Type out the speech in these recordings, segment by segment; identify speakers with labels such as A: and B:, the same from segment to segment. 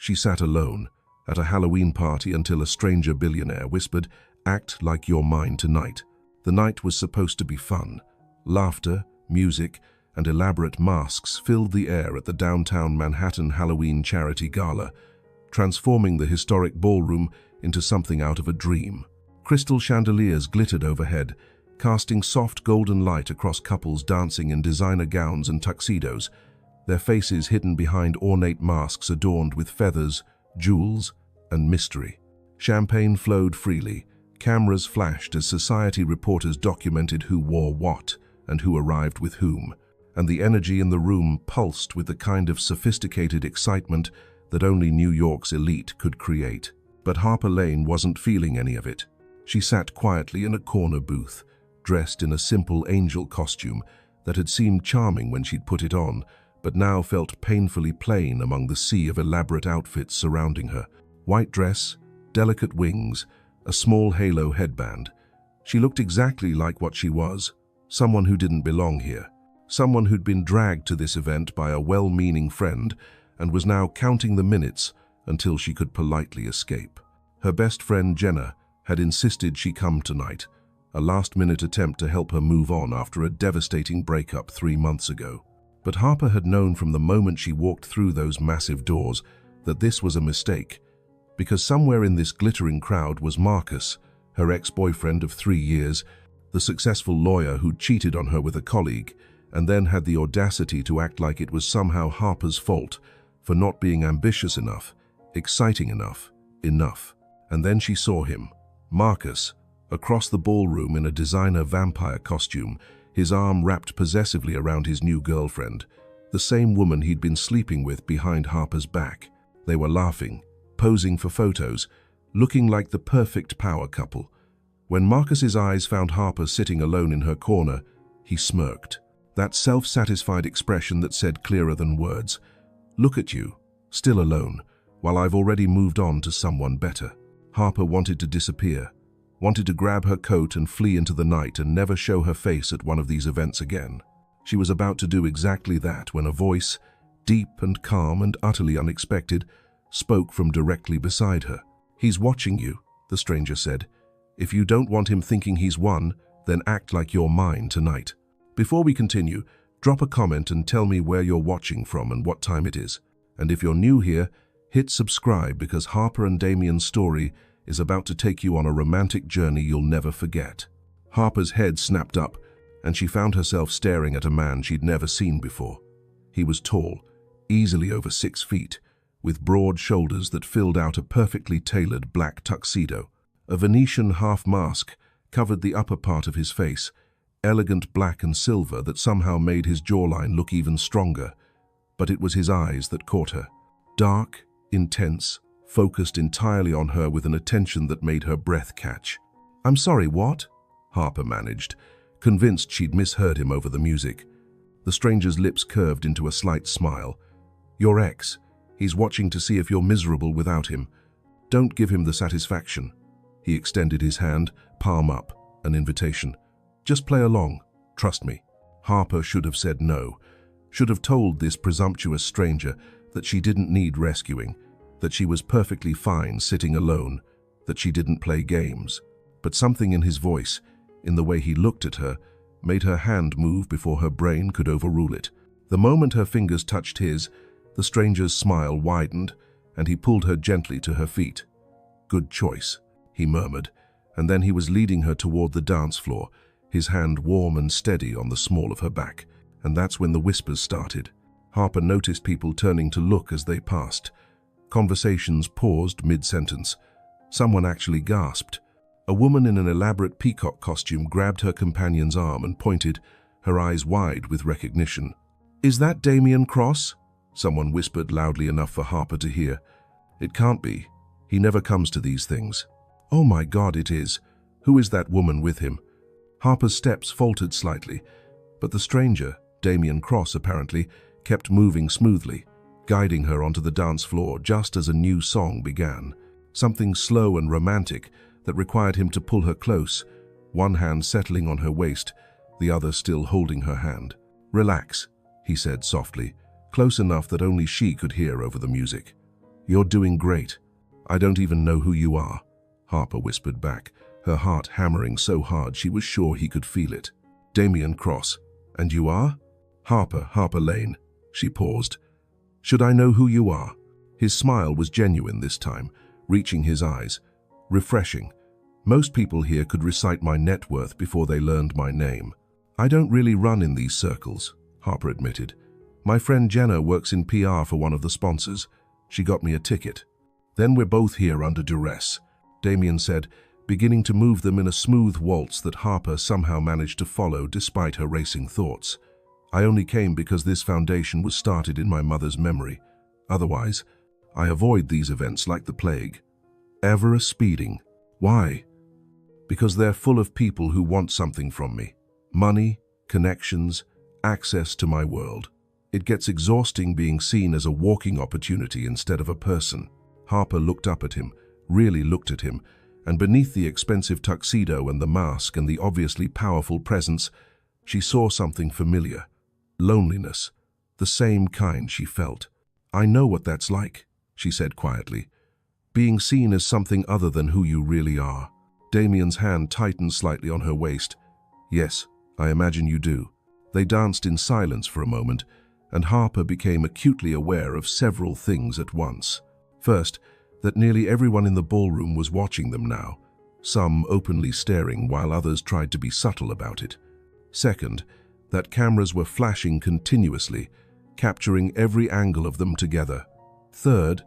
A: She sat alone at a Halloween party until a stranger billionaire whispered, "Act like you're mine tonight." The night was supposed to be fun. Laughter, music, and elaborate masks filled the air at the downtown Manhattan Halloween charity gala, transforming the historic ballroom into something out of a dream. Crystal chandeliers glittered overhead, casting soft golden light across couples dancing in designer gowns and tuxedos, their faces hidden behind ornate masks adorned with feathers, jewels, and mystery. Champagne flowed freely, cameras flashed as society reporters documented who wore what and who arrived with whom, and the energy in the room pulsed with the kind of sophisticated excitement that only New York's elite could create. But Harper Lane wasn't feeling any of it. She sat quietly in a corner booth, dressed in a simple angel costume that had seemed charming when she'd put it on, but now felt painfully plain among the sea of elaborate outfits surrounding her. White dress, delicate wings, a small halo headband. She looked exactly like what she was, someone who didn't belong here, someone who'd been dragged to this event by a well-meaning friend and was now counting the minutes until she could politely escape. Her best friend Jenna had insisted she come tonight, a last-minute attempt to help her move on after a devastating breakup 3 months ago. But Harper had known from the moment she walked through those massive doors that this was a mistake, because somewhere in this glittering crowd was Marcus, her ex-boyfriend of 3 years, the successful lawyer who cheated on her with a colleague, and then had the audacity to act like it was somehow Harper's fault for not being ambitious enough, exciting enough. And then she saw him, Marcus, across the ballroom in a designer vampire costume, his arm wrapped possessively around his new girlfriend, the same woman he'd been sleeping with behind Harper's back. They were laughing, posing for photos, looking like the perfect power couple. When Marcus's eyes found Harper sitting alone in her corner, he smirked. That self-satisfied expression that said clearer than words, "Look at you, still alone, while I've already moved on to someone better." Harper wanted to disappear, wanted to grab her coat and flee into the night and never show her face at one of these events again. She was about to do exactly that when a voice, deep and calm and utterly unexpected, spoke from directly beside her. "He's watching you," the stranger said. "If you don't want him thinking he's won, then act like you're mine tonight." Before we continue, drop a comment and tell me where you're watching from and what time it is. And if you're new here, hit subscribe because Harper and Damien's story is about to take you on a romantic journey you'll never forget. Harper's head snapped up, and she found herself staring at a man she'd never seen before. He was tall, easily over 6 feet, with broad shoulders that filled out a perfectly tailored black tuxedo. A Venetian half-mask covered the upper part of his face, elegant black and silver that somehow made his jawline look even stronger. But it was his eyes that caught her. Dark, intense, focused entirely on her with an attention that made her breath catch. "I'm sorry, what?" Harper managed, convinced she'd misheard him over the music. The stranger's lips curved into a slight smile. "Your ex. He's watching to see if you're miserable without him. Don't give him the satisfaction." He extended his hand, palm up, an invitation. "Just play along. Trust me." Harper should have said no, should have told this presumptuous stranger that she didn't need rescuing, that she was perfectly fine sitting alone, that she didn't play games. But something in his voice, in the way he looked at her, made her hand move before her brain could overrule it. The moment her fingers touched his, the stranger's smile widened, and he pulled her gently to her feet. "Good choice," he murmured, and then he was leading her toward the dance floor, his hand warm and steady on the small of her back. And that's when the whispers started. Harper noticed people turning to look as they passed. Conversations paused mid-sentence. Someone actually gasped. A woman in an elaborate peacock costume grabbed her companion's arm and pointed, her eyes wide with recognition. "Is that Damien Cross?" Someone whispered loudly enough for Harper to hear. "It can't be. He never comes to these things." "Oh my God, it is. Who is that woman with him?" Harper's steps faltered slightly, but the stranger, Damien Cross apparently, kept moving smoothly, guiding her onto the dance floor just as a new song began. Something slow and romantic that required him to pull her close, one hand settling on her waist, the other still holding her hand. "Relax," he said softly, close enough that only she could hear over the music. "You're doing great. I don't even know who you are," Harper whispered back, her heart hammering so hard she was sure he could feel it. "Damien Cross. And you are?" Harper Lane." She paused. "Should I know who you are?" His smile was genuine this time, reaching his eyes. Refreshing. "Most people here could recite my net worth before they learned my name." "I don't really run in these circles," Harper admitted. "My friend Jenna works in PR for one of the sponsors. She got me a ticket." "Then we're both here under duress," Damien said, beginning to move them in a smooth waltz that Harper somehow managed to follow despite her racing thoughts. "I only came because this foundation was started in my mother's memory. Otherwise, I avoid these events like the plague. Ever a speeding. Why? Because they're full of people who want something from me. Money, connections, access to my world. It gets exhausting being seen as a walking opportunity instead of a person." Harper looked up at him, really looked at him, and beneath the expensive tuxedo and the mask and the obviously powerful presence, she saw something familiar. Loneliness. The same kind she felt. "I know what that's like," she said quietly. "Being seen as something other than who you really are." Damien's hand tightened slightly on her waist. "Yes, I imagine you do." They danced in silence for a moment, and Harper became acutely aware of several things at once. First, that nearly everyone in the ballroom was watching them now, some openly staring while others tried to be subtle about it. Second, that cameras were flashing continuously, capturing every angle of them together. Third,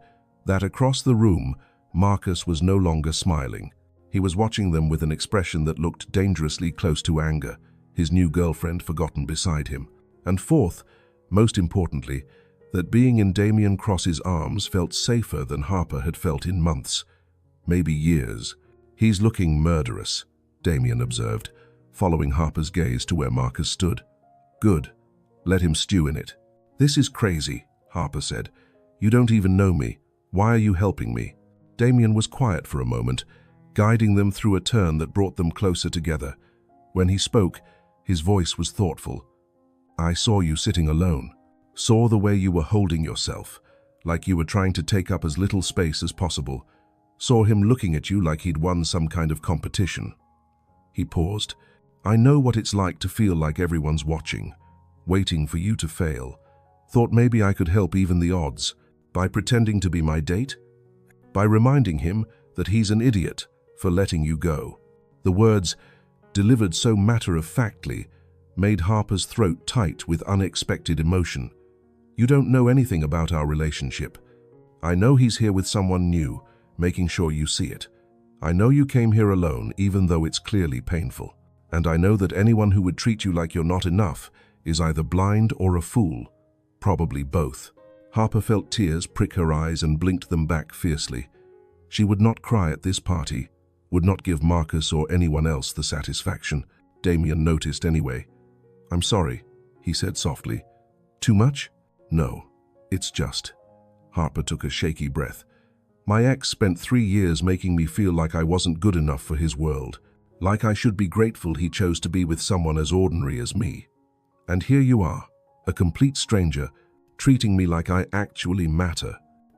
A: that across the room, Marcus was no longer smiling. He was watching them with an expression that looked dangerously close to anger, his new girlfriend forgotten beside him. And fourth, most importantly, that being in Damien Cross's arms felt safer than Harper had felt in months, maybe years. "He's looking murderous," Damien observed, following Harper's gaze to where Marcus stood. "Good. Let him stew in it." "This is crazy," Harper said. "You don't even know me. Why are you helping me?" Damien was quiet for a moment, guiding them through a turn that brought them closer together. When he spoke, his voice was thoughtful. "I saw you sitting alone. Saw the way you were holding yourself, like you were trying to take up as little space as possible. Saw him looking at you like he'd won some kind of competition." He paused. "I know what it's like to feel like everyone's watching, waiting for you to fail. Thought maybe I could help even the odds, by pretending to be my date, by reminding him that he's an idiot for letting you go." The words, delivered so matter-of-factly, made Harper's throat tight with unexpected emotion. "You don't know anything about our relationship. I know he's here with someone new, making sure you see it. I know you came here alone, even though it's clearly painful. And I know that anyone who would treat you like you're not enough is either blind or a fool, probably both." Harper felt tears prick her eyes and blinked them back fiercely. She would not cry at this party, would not give Marcus or anyone else the satisfaction. Damien noticed anyway. "I'm sorry," he said softly. "Too much?" "No, it's just..." Harper took a shaky breath. "My ex spent 3 years making me feel like I wasn't good enough for his world, like I should be grateful he chose to be with someone as ordinary as me. And here you are, a complete stranger, treating me like I actually matter.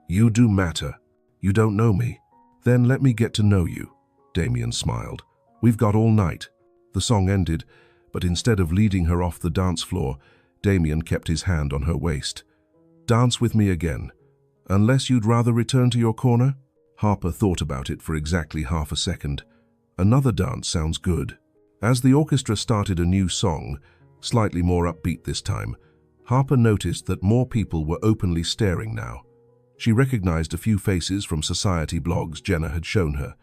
A: You do matter. You don't know me. Then let me get to know you." Damien smiled. "We've got all night." The song ended, but instead of leading her off the dance floor, Damien kept his hand on her waist. "Dance with me again. Unless you'd rather return to your corner?" Harper thought about it for exactly half a second. "Another dance sounds good." As the orchestra started a new song, slightly more upbeat this time, Harper noticed that more people were openly staring now. She recognized a few faces from society blogs Jenna had shown her.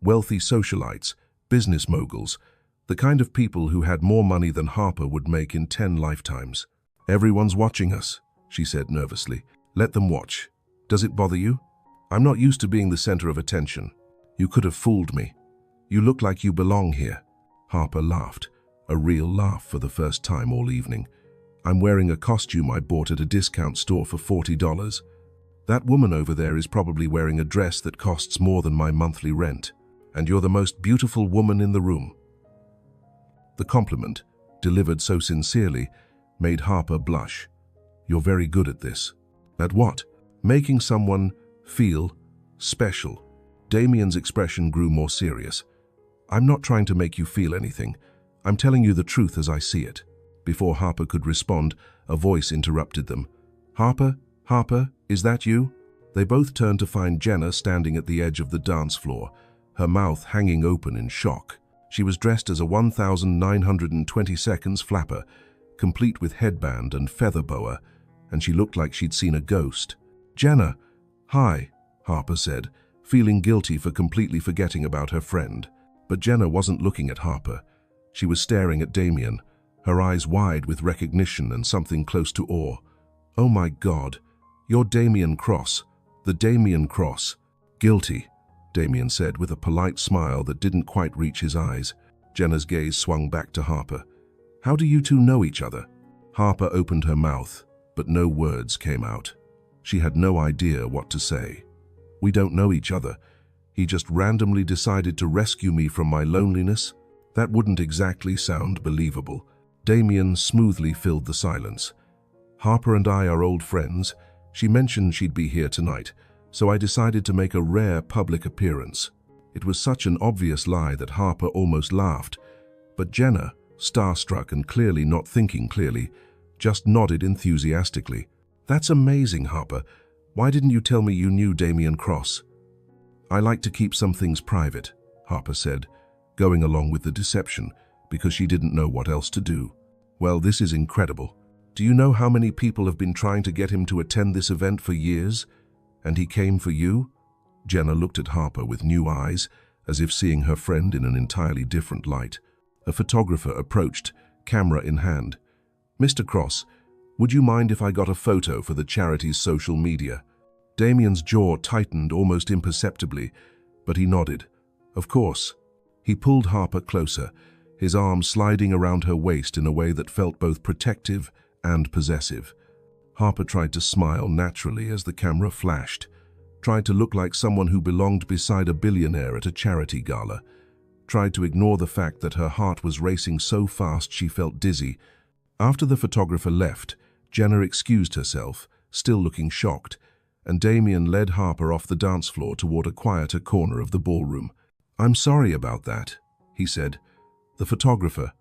A: Wealthy socialites, business moguls, the kind of people who had more money than Harper would make in 10 lifetimes. "Everyone's watching us," she said nervously. "Let them watch. Does it bother you? I'm not used to being the center of attention. You could have fooled me. You look like you belong here." Harper laughed, a real laugh for the first time all evening. "I'm wearing a costume I bought at a discount store for $40. That woman over there is probably wearing a dress that costs more than my monthly rent. And you're the most beautiful woman in the room." The compliment, delivered so sincerely, made Harper blush. "You're very good at this." "At what?" "Making someone feel special. Damien's expression grew more serious. I'm not trying to make you feel anything. I'm telling you the truth as I see it. Before Harper could respond, a voice interrupted them. Harper? Harper, is that you? They both turned to find Jenna standing at the edge of the dance floor, her mouth hanging open in shock. She was dressed as a 1,920 seconds flapper, complete with headband and feather boa, and she looked like she'd seen a ghost. Jenna, hi, Harper said, feeling guilty for completely forgetting about her friend. But Jenna wasn't looking at Harper. She was staring at Damien, her eyes wide with recognition and something close to awe. Oh my God, you're Damien Cross, the Damien Cross. Guilty, Damien said with a polite smile that didn't quite reach his eyes. Jenna's gaze swung back to Harper. How do you two know each other? Harper opened her mouth, but no words came out. She had no idea what to say. We don't know each other. He just randomly decided to rescue me from my loneliness? That wouldn't exactly sound believable. Damien smoothly filled the silence. Harper and I are old friends. She mentioned she'd be here tonight, so I decided to make a rare public appearance. It was such an obvious lie that Harper almost laughed, but Jenna, starstruck and clearly not thinking clearly, just nodded enthusiastically. That's amazing, Harper. Why didn't you tell me you knew Damien Cross? I like to keep some things private, Harper said, going along with the deception, because she didn't know what else to do. Well, this is incredible. Do you know how many people have been trying to get him to attend this event for years? And he came for you? Jenna looked at Harper with new eyes, as if seeing her friend in an entirely different light. A photographer approached, camera in hand. Mr. Cross, would you mind if I got a photo for the charity's social media? Damien's jaw tightened almost imperceptibly, but he nodded. Of course. He pulled Harper closer, his arm sliding around her waist in a way that felt both protective and possessive. Harper tried to smile naturally as the camera flashed, tried to look like someone who belonged beside a billionaire at a charity gala, tried to ignore the fact that her heart was racing so fast she felt dizzy. After the photographer left, Jenna excused herself, still looking shocked, and Damien led Harper off the dance floor toward a quieter corner of the ballroom. I'm sorry about that, he said. The photographer,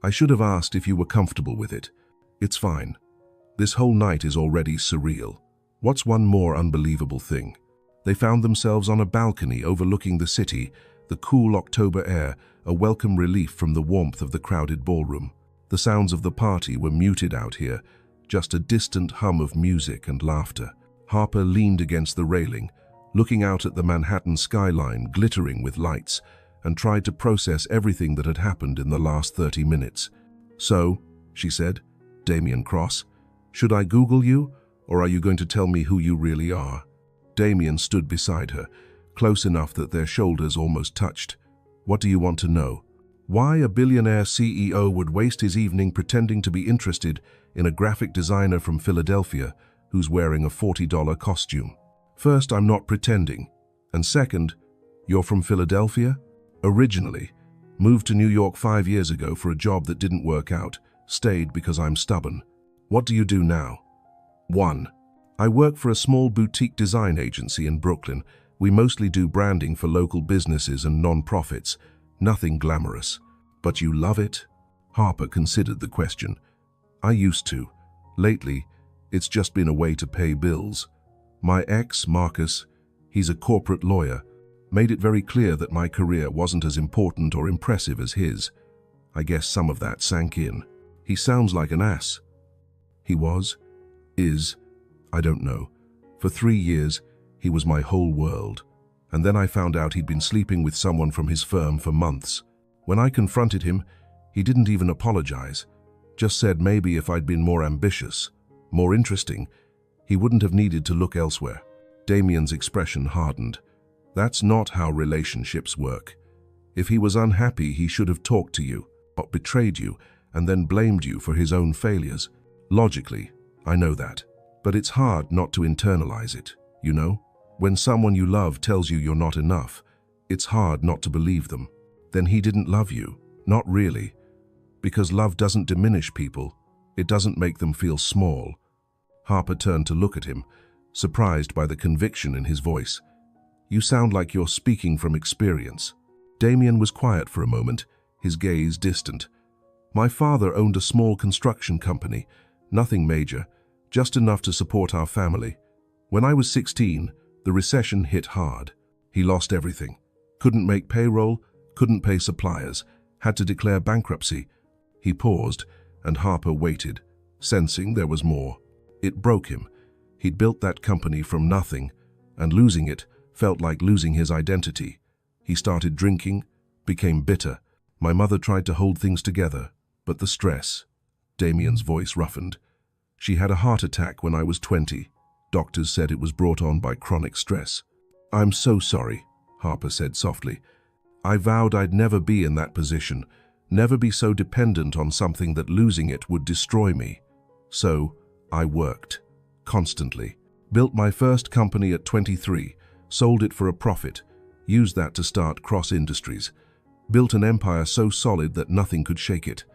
A: I should have asked if you were comfortable with it. It's fine. This whole night is already surreal. What's one more unbelievable thing? They found themselves on a balcony overlooking the city, the cool October air, a welcome relief from the warmth of the crowded ballroom. The sounds of the party were muted out here, just a distant hum of music and laughter. Harper leaned against the railing, looking out at the Manhattan skyline glittering with lights, and tried to process everything that had happened in the last 30 minutes. So, she said, Damien Cross, should I Google you, or are you going to tell me who you really are? Damien stood beside her, close enough that their shoulders almost touched. What do you want to know? Why a billionaire CEO would waste his evening pretending to be interested in a graphic designer from Philadelphia who's wearing a $40 costume. First, I'm not pretending. And second, you're from Philadelphia? Originally. Moved to New York 5 years ago for a job that didn't work out. Stayed because I'm stubborn. What do you do now? 1. I work for a small boutique design agency in Brooklyn. We mostly do branding for local businesses and non-profits. Nothing glamorous. But you love it? Harper considered the question. I used to. Lately, it's just been a way to pay bills. My ex, Marcus, he's a corporate lawyer, made it very clear that my career wasn't as important or impressive as his. I guess some of that sank in. He sounds like an ass. He was, is, I don't know. For 3 years, he was my whole world. And then I found out he'd been sleeping with someone from his firm for months. When I confronted him, he didn't even apologize. Just said maybe if I'd been more ambitious, more interesting, he wouldn't have needed to look elsewhere. Damien's expression hardened. That's not how relationships work. If he was unhappy, he should have talked to you, not betrayed you, and then blamed you for his own failures. Logically, I know that. But it's hard not to internalize it, you know? When someone you love tells you you're not enough, it's hard not to believe them. Then he didn't love you. Not really. Because love doesn't diminish people. It doesn't make them feel small. Harper turned to look at him, surprised by the conviction in his voice. "You sound like you're speaking from experience." Damien was quiet for a moment, his gaze distant. "My father owned a small construction company, nothing major, just enough to support our family. When I was 16, the recession hit hard. He lost everything. Couldn't make payroll, couldn't pay suppliers, had to declare bankruptcy." He paused, and Harper waited, sensing there was more. It broke him. He'd built that company from nothing, and losing it felt like losing his identity. He started drinking, became bitter. "My mother tried to hold things together, but the stress..." Damien's voice roughened. "She had a heart attack when I was 20. Doctors said it was brought on by chronic stress." "I'm so sorry," Harper said softly. "I vowed I'd never be in that position, never be so dependent on something that losing it would destroy me. So, I worked. Constantly. Built my first company at 23, sold it for a profit, used that to start Cross Industries. Built an empire so solid that nothing could shake it.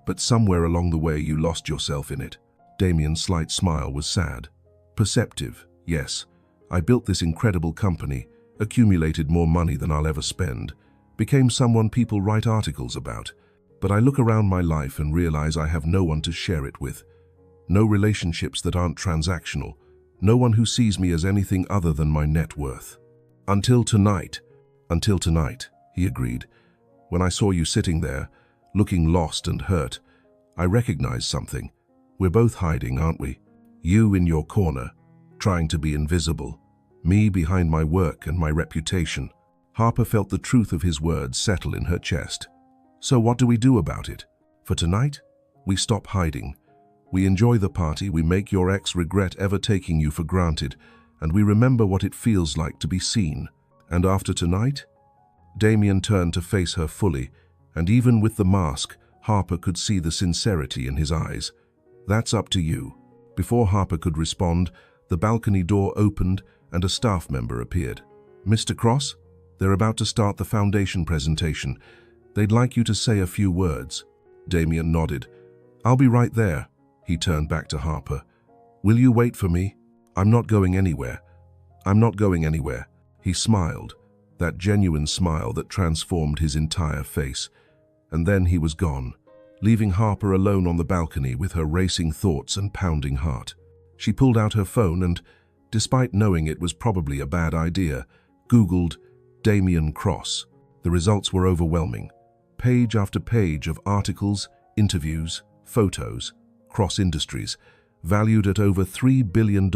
A: But somewhere along the way you lost yourself in it." Damien's slight smile was sad. "Perceptive, yes. I built this incredible company, accumulated more money than I'll ever spend, became someone people write articles about. But I look around my life and realize I have no one to share it with. No relationships that aren't transactional. No one who sees me as anything other than my net worth." Until tonight, he agreed. "When I saw you sitting there, looking lost and hurt, I recognized something. We're both hiding, aren't we? You in your corner, trying to be invisible. Me behind my work and my reputation." Harper felt the truth of his words settle in her chest. "So what do we do about it? For tonight, we stop hiding. We enjoy the party, we make your ex regret ever taking you for granted, and we remember what it feels like to be seen. And after tonight?" Damien turned to face her fully, and even with the mask, Harper could see the sincerity in his eyes. "That's up to you." Before Harper could respond, the balcony door opened and a staff member appeared. "Mr. Cross, they're about to start the foundation presentation. They'd like you to say a few words." Damien nodded. "I'll be right there." He turned back to Harper. "Will you wait for me? I'm not going anywhere. I'm not going anywhere." He smiled, that genuine smile that transformed his entire face. And then he was gone, leaving Harper alone on the balcony with her racing thoughts and pounding heart. She pulled out her phone and, despite knowing it was probably a bad idea, Googled Damien Cross. The results were overwhelming. Page after page of articles, interviews, photos. Cross Industries, valued at over $3 billion.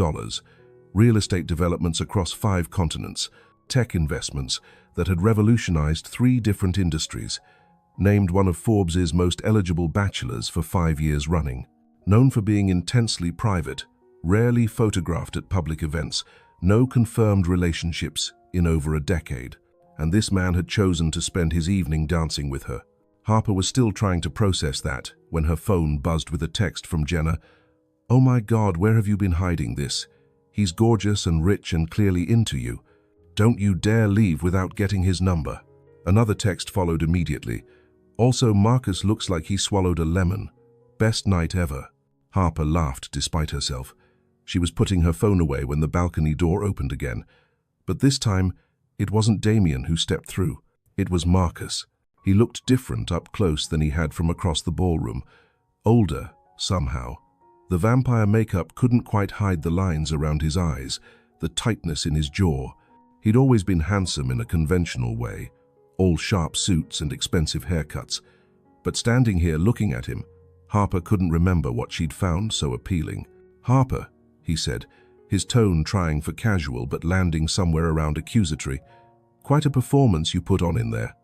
A: Real estate developments across 5 continents. Tech investments that had revolutionized 3 different industries. Named one of Forbes's most eligible bachelors for 5 years running. Known for being intensely private, rarely photographed at public events, no confirmed relationships in over a decade. And this man had chosen to spend his evening dancing with her. Harper was still trying to process that when her phone buzzed with a text from Jenna. "Oh my God, where have you been hiding this? He's gorgeous and rich and clearly into you. Don't you dare leave without getting his number." Another text followed immediately. "Also, Marcus looks like he swallowed a lemon. Best night ever." Harper laughed despite herself. She was putting her phone away when the balcony door opened again. But this time, it wasn't Damien who stepped through. It was Marcus. He looked different up close than he had from across the ballroom. Older, somehow. The vampire makeup couldn't quite hide the lines around his eyes, the tightness in his jaw. He'd always been handsome in a conventional way, all sharp suits and expensive haircuts. But standing here looking at him, Harper couldn't remember what she'd found so appealing. "Harper," he said, his tone trying for casual but landing somewhere around accusatory. "Quite a performance you put on in there."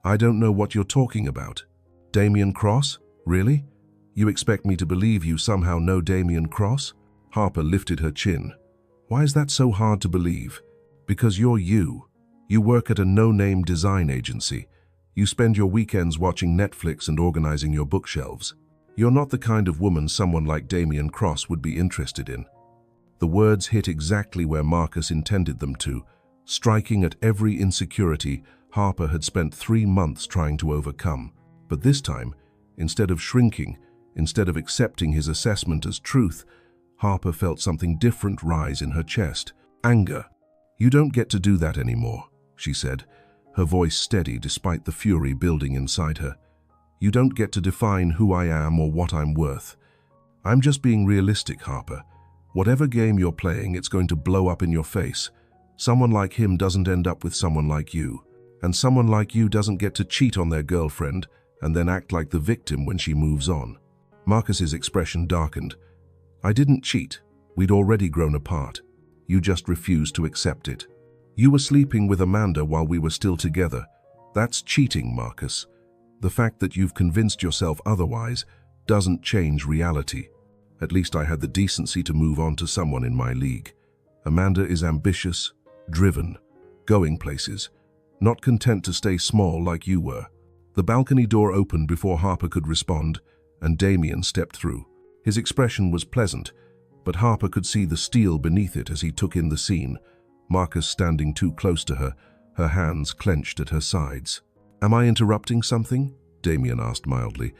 A: "I don't know what you're talking about." "Damien Cross? Really? You expect me to believe you somehow know Damien Cross?" Harper lifted her chin. "Why is that so hard to believe?" "Because you're you. You work at a no-name design agency. You spend your weekends watching Netflix and organizing your bookshelves. You're not the kind of woman someone like Damien Cross would be interested in." The words hit exactly where Marcus intended them to, striking at every insecurity Harper had spent 3 months trying to overcome. But this time, instead of shrinking, instead of accepting his assessment as truth, Harper felt something different rise in her chest. Anger. "You don't get to do that anymore," she said, her voice steady despite the fury building inside her. "You don't get to define who I am or what I'm worth. I'm just being realistic, Harper. Whatever game you're playing, it's going to blow up in your face. Someone like him doesn't end up with someone like you. And someone like you doesn't get to cheat on their girlfriend and then act like the victim when she moves on." Marcus's expression darkened. "I didn't cheat. We'd already grown apart. You just refused to accept it. You were sleeping with Amanda while we were still together. That's cheating, Marcus. The fact that you've convinced yourself otherwise doesn't change reality. At least I had the decency to move on to someone in my league. Amanda is ambitious, driven, going places, not content to stay small like you were." The balcony door opened before Harper could respond, and Damien stepped through. His expression was pleasant, but Harper could see the steel beneath it as he took in the scene. Marcus standing too close to her, her hands clenched at her sides. "Am I interrupting something?" Damien asked mildly.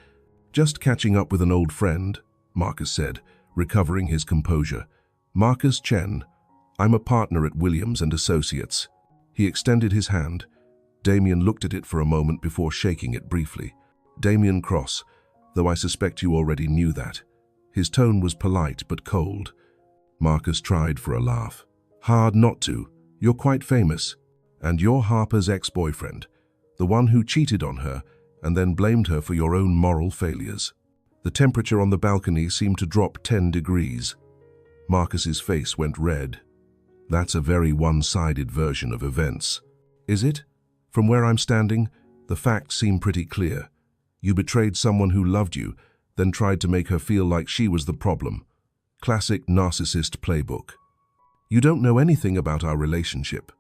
A: "Just catching up with an old friend," Marcus said, recovering his composure. "Marcus Chen. I'm a partner at Williams and Associates." He extended his hand. Damien looked at it for a moment before shaking it briefly. "Damien Cross, though I suspect you already knew that." His tone was polite but cold. Marcus tried for a laugh. "Hard not to. You're quite famous. And you're Harper's ex-boyfriend, the one who cheated on her and then blamed her for your own moral failures." The temperature on the balcony seemed to drop 10 degrees. Marcus's face went red. "That's a very one-sided version of events." "Is it? From where I'm standing, the facts seem pretty clear. You betrayed someone who loved you, then tried to make her feel like she was the problem. Classic narcissist playbook. You don't know anything about our relationship.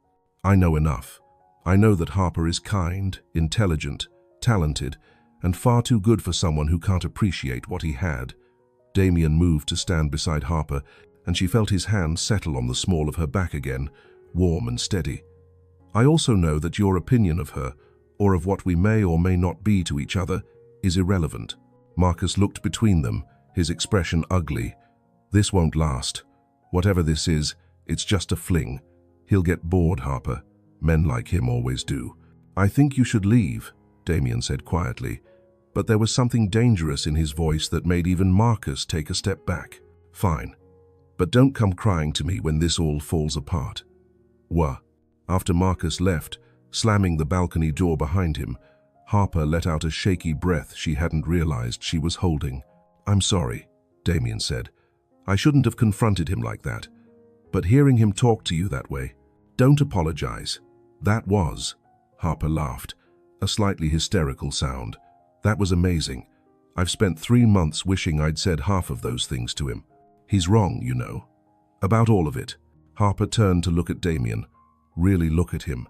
A: I know enough. I know that Harper is kind, intelligent, talented, and far too good for someone who can't appreciate what he had." Damien moved to stand beside Harper, and she felt his hand settle on the small of her back again, warm and steady. "I also know that your opinion of her, or of what we may or may not be to each other, is irrelevant." Marcus looked between them, his expression ugly. "This won't last. Whatever this is, it's just a fling. He'll get bored, Harper. Men like him always do." "I think you should leave," Damien said quietly, but there was something dangerous in his voice that made even Marcus take a step back. "Fine. But don't come crying to me when this all falls apart." "Wha?" After Marcus left, slamming the balcony door behind him, Harper let out a shaky breath she hadn't realized she was holding. "I'm sorry," Damien said. "I shouldn't have confronted him like that. But hearing him talk to you that way, don't apologize." "That was," Harper laughed, a slightly hysterical sound. "That was amazing. I've spent 3 months wishing I'd said half of those things to him. He's wrong, you know. About all of it." Harper turned to look at Damien. Really look at him.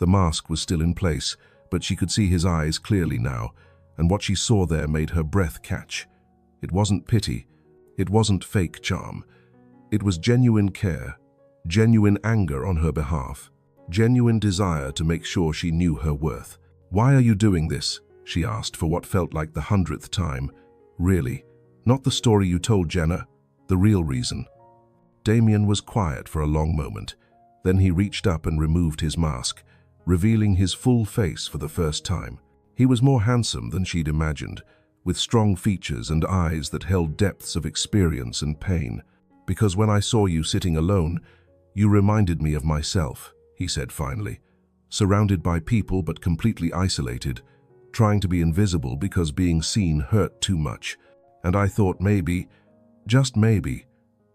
A: The mask was still in place, but she could see his eyes clearly now, and what she saw there made her breath catch. It wasn't pity. It wasn't fake charm. It was genuine care, genuine anger on her behalf, genuine desire to make sure she knew her worth. "Why are you doing this?" she asked for what felt like the 100th time. "Really? Not the story you told Jenna? The real reason?" Damien was quiet for a long moment. Then he reached up and removed his mask, revealing his full face for the first time. He was more handsome than she'd imagined, with strong features and eyes that held depths of experience and pain. "Because when I saw you sitting alone, you reminded me of myself," he said finally. "Surrounded by people but completely isolated, trying to be invisible because being seen hurt too much. And I thought maybe, just maybe,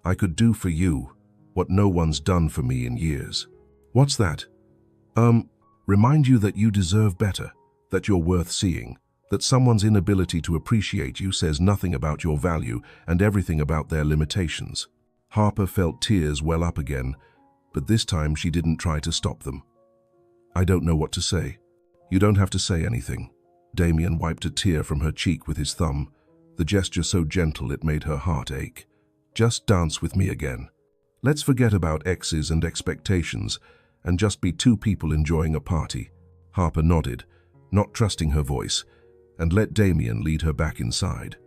A: I could do for you what no one's done for me in years." "What's that?" Remind you that you deserve better, that you're worth seeing, that someone's inability to appreciate you says nothing about your value and everything about their limitations." Harper felt tears well up again, but this time she didn't try to stop them. "I don't know what to say." "You don't have to say anything." Damien wiped a tear from her cheek with his thumb, the gesture so gentle it made her heart ache. "Just dance with me again. Let's forget about exes and expectations and just be 2 people enjoying a party." Harper nodded, not trusting her voice, and let Damien lead her back inside.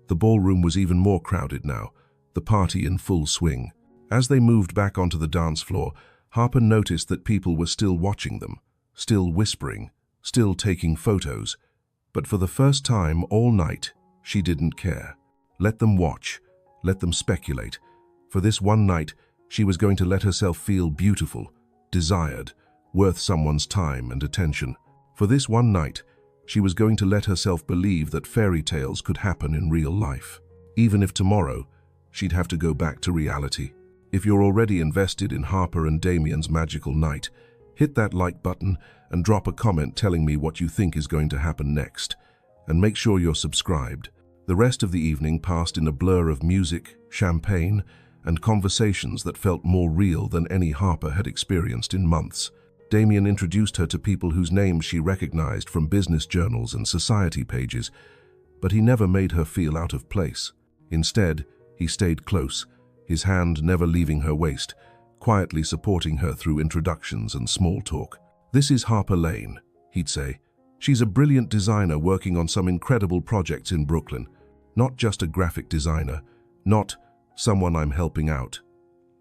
A: The ballroom was even more crowded now, the party in full swing. As they moved back onto the dance floor, Harper noticed that people were still watching them, still whispering, still taking photos. But for the first time all night, she didn't care. Let them watch, let them speculate. For this one night, she was going to let herself feel beautiful, desired, worth someone's time and attention. For this one night, she was going to let herself believe that fairy tales could happen in real life. Even if tomorrow, she'd have to go back to reality. If you're already invested in Harper and Damien's magical night, hit that like button and drop a comment telling me what you think is going to happen next. And make sure you're subscribed. The rest of the evening passed in a blur of music, champagne, and conversations that felt more real than any Harper had experienced in months. Damien introduced her to people whose names she recognized from business journals and society pages, but he never made her feel out of place. Instead, he stayed close, his hand never leaving her waist, quietly supporting her through introductions and small talk. "This is Harper Lane," he'd say. "She's a brilliant designer working on some incredible projects in Brooklyn. Not just a graphic designer, not someone I'm helping out."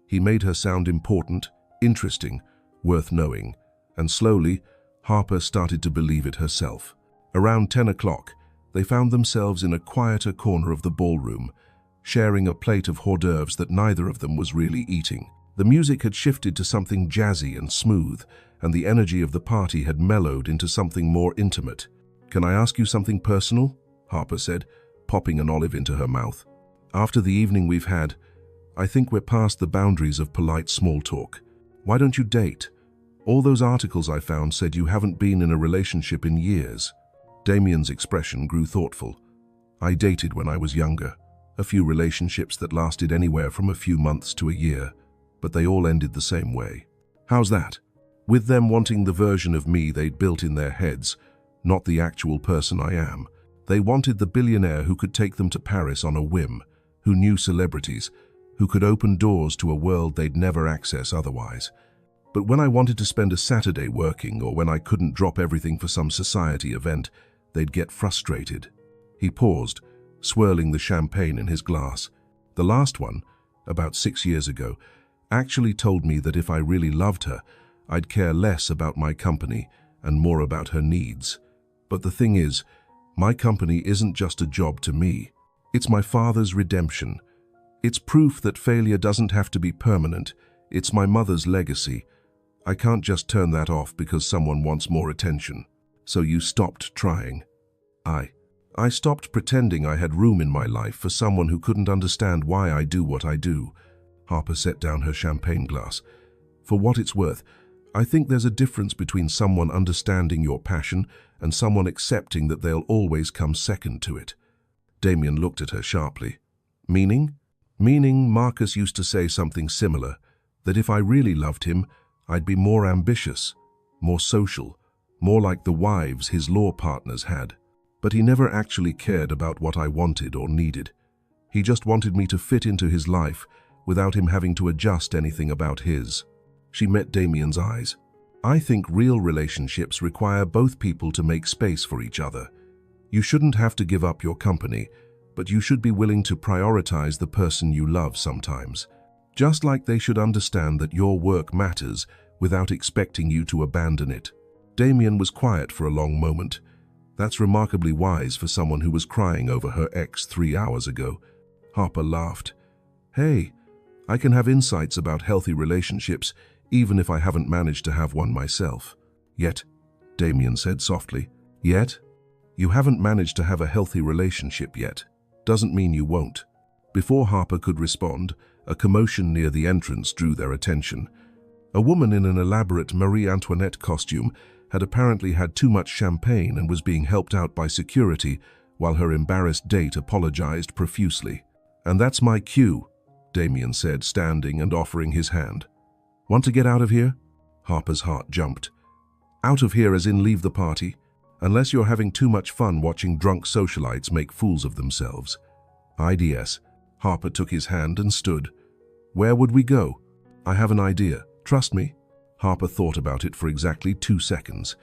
A: He made her sound important, interesting, worth knowing, and slowly, Harper started to believe it herself. Around 10 o'clock, they found themselves in a quieter corner of the ballroom, sharing a plate of hors d'oeuvres that neither of them was really eating. The music had shifted to something jazzy and smooth, and the energy of the party had mellowed into something more intimate. "Can I ask you something personal?" Harper said, popping an olive into her mouth. "After the evening we've had, I think we're past the boundaries of polite small talk. Why don't you date? All those articles I found said you haven't been in a relationship in years." Damien's expression grew thoughtful. "I dated when I was younger. A few relationships that lasted anywhere from a few months to a year, but they all ended the same way." "How's that?" "With them wanting the version of me they'd built in their heads, not the actual person I am. They wanted the billionaire who could take them to Paris on a whim, who knew celebrities, who could open doors to a world they'd never access otherwise. But when I wanted to spend a Saturday working, or when I couldn't drop everything for some society event, they'd get frustrated." He paused, swirling the champagne in his glass. "The last one, about 6 years ago, actually told me that if I really loved her, I'd care less about my company and more about her needs. But the thing is, my company isn't just a job to me. It's my father's redemption. It's proof that failure doesn't have to be permanent. It's my mother's legacy. I can't just turn that off because someone wants more attention." "So you stopped trying?" I stopped pretending I had room in my life for someone who couldn't understand why I do what I do." Harper set down her champagne glass. "For what it's worth, I think there's a difference between someone understanding your passion and someone accepting that they'll always come second to it." Damien looked at her sharply. "Meaning?" "Meaning Marcus used to say something similar, that if I really loved him, I'd be more ambitious, more social, more like the wives his law partners had. But he never actually cared about what I wanted or needed. He just wanted me to fit into his life without him having to adjust anything about his." She met Damien's eyes. "I think real relationships require both people to make space for each other. You shouldn't have to give up your company, but you should be willing to prioritize the person you love sometimes. Just like they should understand that your work matters without expecting you to abandon it." Damien was quiet for a long moment. "That's remarkably wise for someone who was crying over her ex 3 hours ago." Harper laughed. "Hey, I can have insights about healthy relationships even if I haven't managed to have one myself." "Yet," Damien said softly. "Yet? You haven't managed to have a healthy relationship yet. Doesn't mean you won't." Before Harper could respond, a commotion near the entrance drew their attention. A woman in an elaborate Marie Antoinette costume had apparently had too much champagne and was being helped out by security while her embarrassed date apologized profusely. "And that's my cue," Damien said, standing and offering his hand. "Want to get out of here?" Harper's heart jumped. "Out of here as in leave the party? Unless you're having too much fun watching drunk socialites make fools of themselves." "IDS." Harper took his hand and stood. "Where would we go?" "I have an idea. Trust me." Harper thought about it for exactly 2 seconds.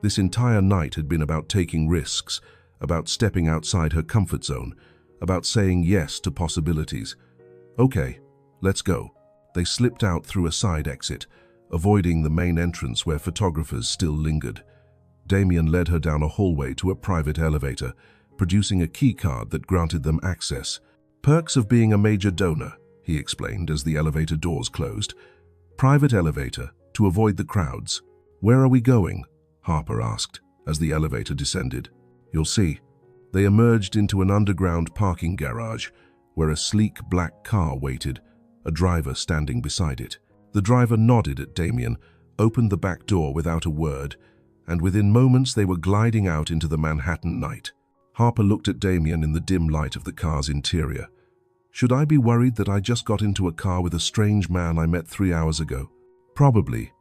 A: This entire night had been about taking risks, about stepping outside her comfort zone, about saying yes to possibilities. Okay, let's go. They slipped out through a side exit, avoiding the main entrance where photographers still lingered. Damien led her down a hallway to a private elevator, producing a key card that granted them access. Perks of being a major donor, he explained as the elevator doors closed. Private elevator, to avoid the crowds. Where are we going? Harper asked as the elevator descended. You'll see. They emerged into an underground parking garage where a sleek black car waited, a driver standing beside it. The driver nodded at Damien, opened the back door without a word, and within moments they were gliding out into the Manhattan night. Harper looked at Damien in the dim light of the car's interior. Should I be worried that I just got into a car with a strange man I met 3 hours ago? Probably,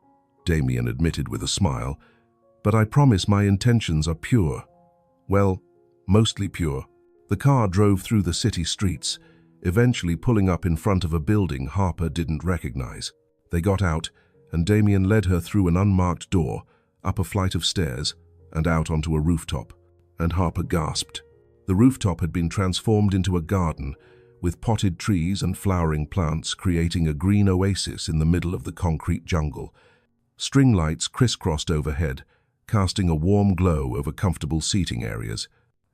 A: Damien admitted with a smile, but I promise my intentions are pure. Well, mostly pure. The car drove through the city streets, eventually pulling up in front of a building Harper didn't recognize. They got out, and Damien led her through an unmarked door, up a flight of stairs, and out onto a rooftop. And Harper gasped. The rooftop had been transformed into a garden, with potted trees and flowering plants creating a green oasis in the middle of the concrete jungle. String lights crisscrossed overhead, casting a warm glow over comfortable seating areas.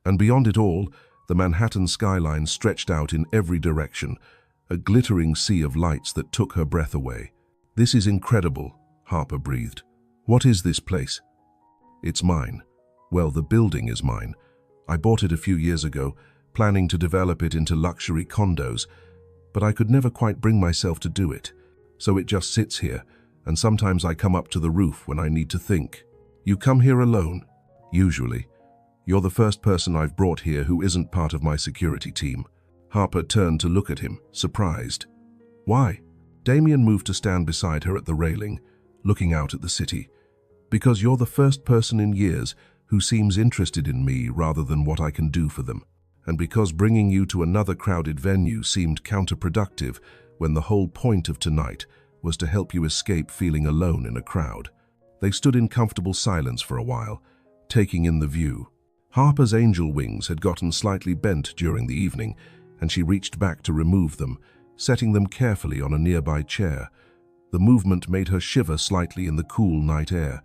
A: And beyond it all, the Manhattan skyline stretched out in every direction, a glittering sea of lights that took her breath away. This is incredible, Harper breathed. What is this place? It's mine. Well, the building is mine. I bought it a few years ago, planning to develop it into luxury condos, but I could never quite bring myself to do it. So it just sits here, and sometimes I come up to the roof when I need to think. You come here alone? Usually. You're the first person I've brought here who isn't part of my security team. Harper turned to look at him, surprised. Why? Damien moved to stand beside her at the railing, looking out at the city. Because you're the first person in years who seems interested in me rather than what I can do for them. And because bringing you to another crowded venue seemed counterproductive when the whole point of tonight was to help you escape feeling alone in a crowd. They stood in comfortable silence for a while, taking in the view. Harper's angel wings had gotten slightly bent during the evening, and she reached back to remove them, setting them carefully on a nearby chair. The movement made her shiver slightly in the cool night air.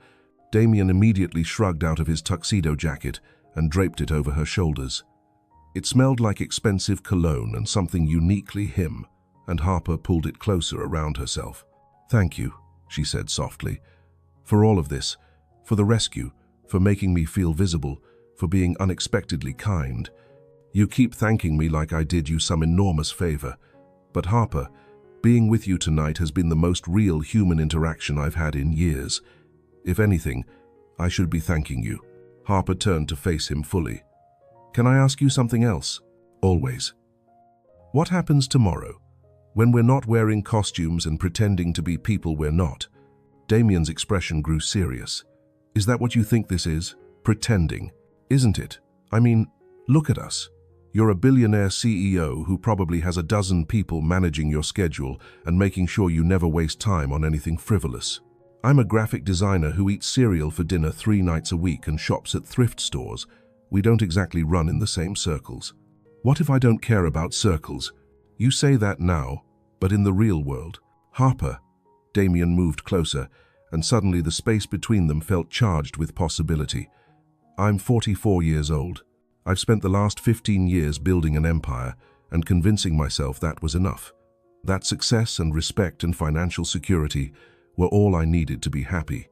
A: Damien immediately shrugged out of his tuxedo jacket and draped it over her shoulders. It smelled like expensive cologne and something uniquely him, and Harper pulled it closer around herself. Thank you, she said softly, for all of this, for the rescue, for making me feel visible, for being unexpectedly kind. You keep thanking me like I did you some enormous favor. But Harper, being with you tonight has been the most real human interaction I've had in years. If anything, I should be thanking you. Harper turned to face him fully. Can I ask you something else? Always. What happens tomorrow, when we're not wearing costumes and pretending to be people we're not? Damien's expression grew serious. Is that what you think this is? Pretending. Isn't it? I mean, look at us. You're a billionaire CEO who probably has a dozen people managing your schedule and making sure you never waste time on anything frivolous. I'm a graphic designer who eats cereal for dinner 3 nights a week and shops at thrift stores. We don't exactly run in the same circles. What if I don't care about circles? You say that now, but in the real world. Harper. Damien moved closer, and suddenly the space between them felt charged with possibility. I'm 44 years old. I've spent the last 15 years building an empire and convincing myself that was enough. That success and respect and financial security were all I needed to be happy.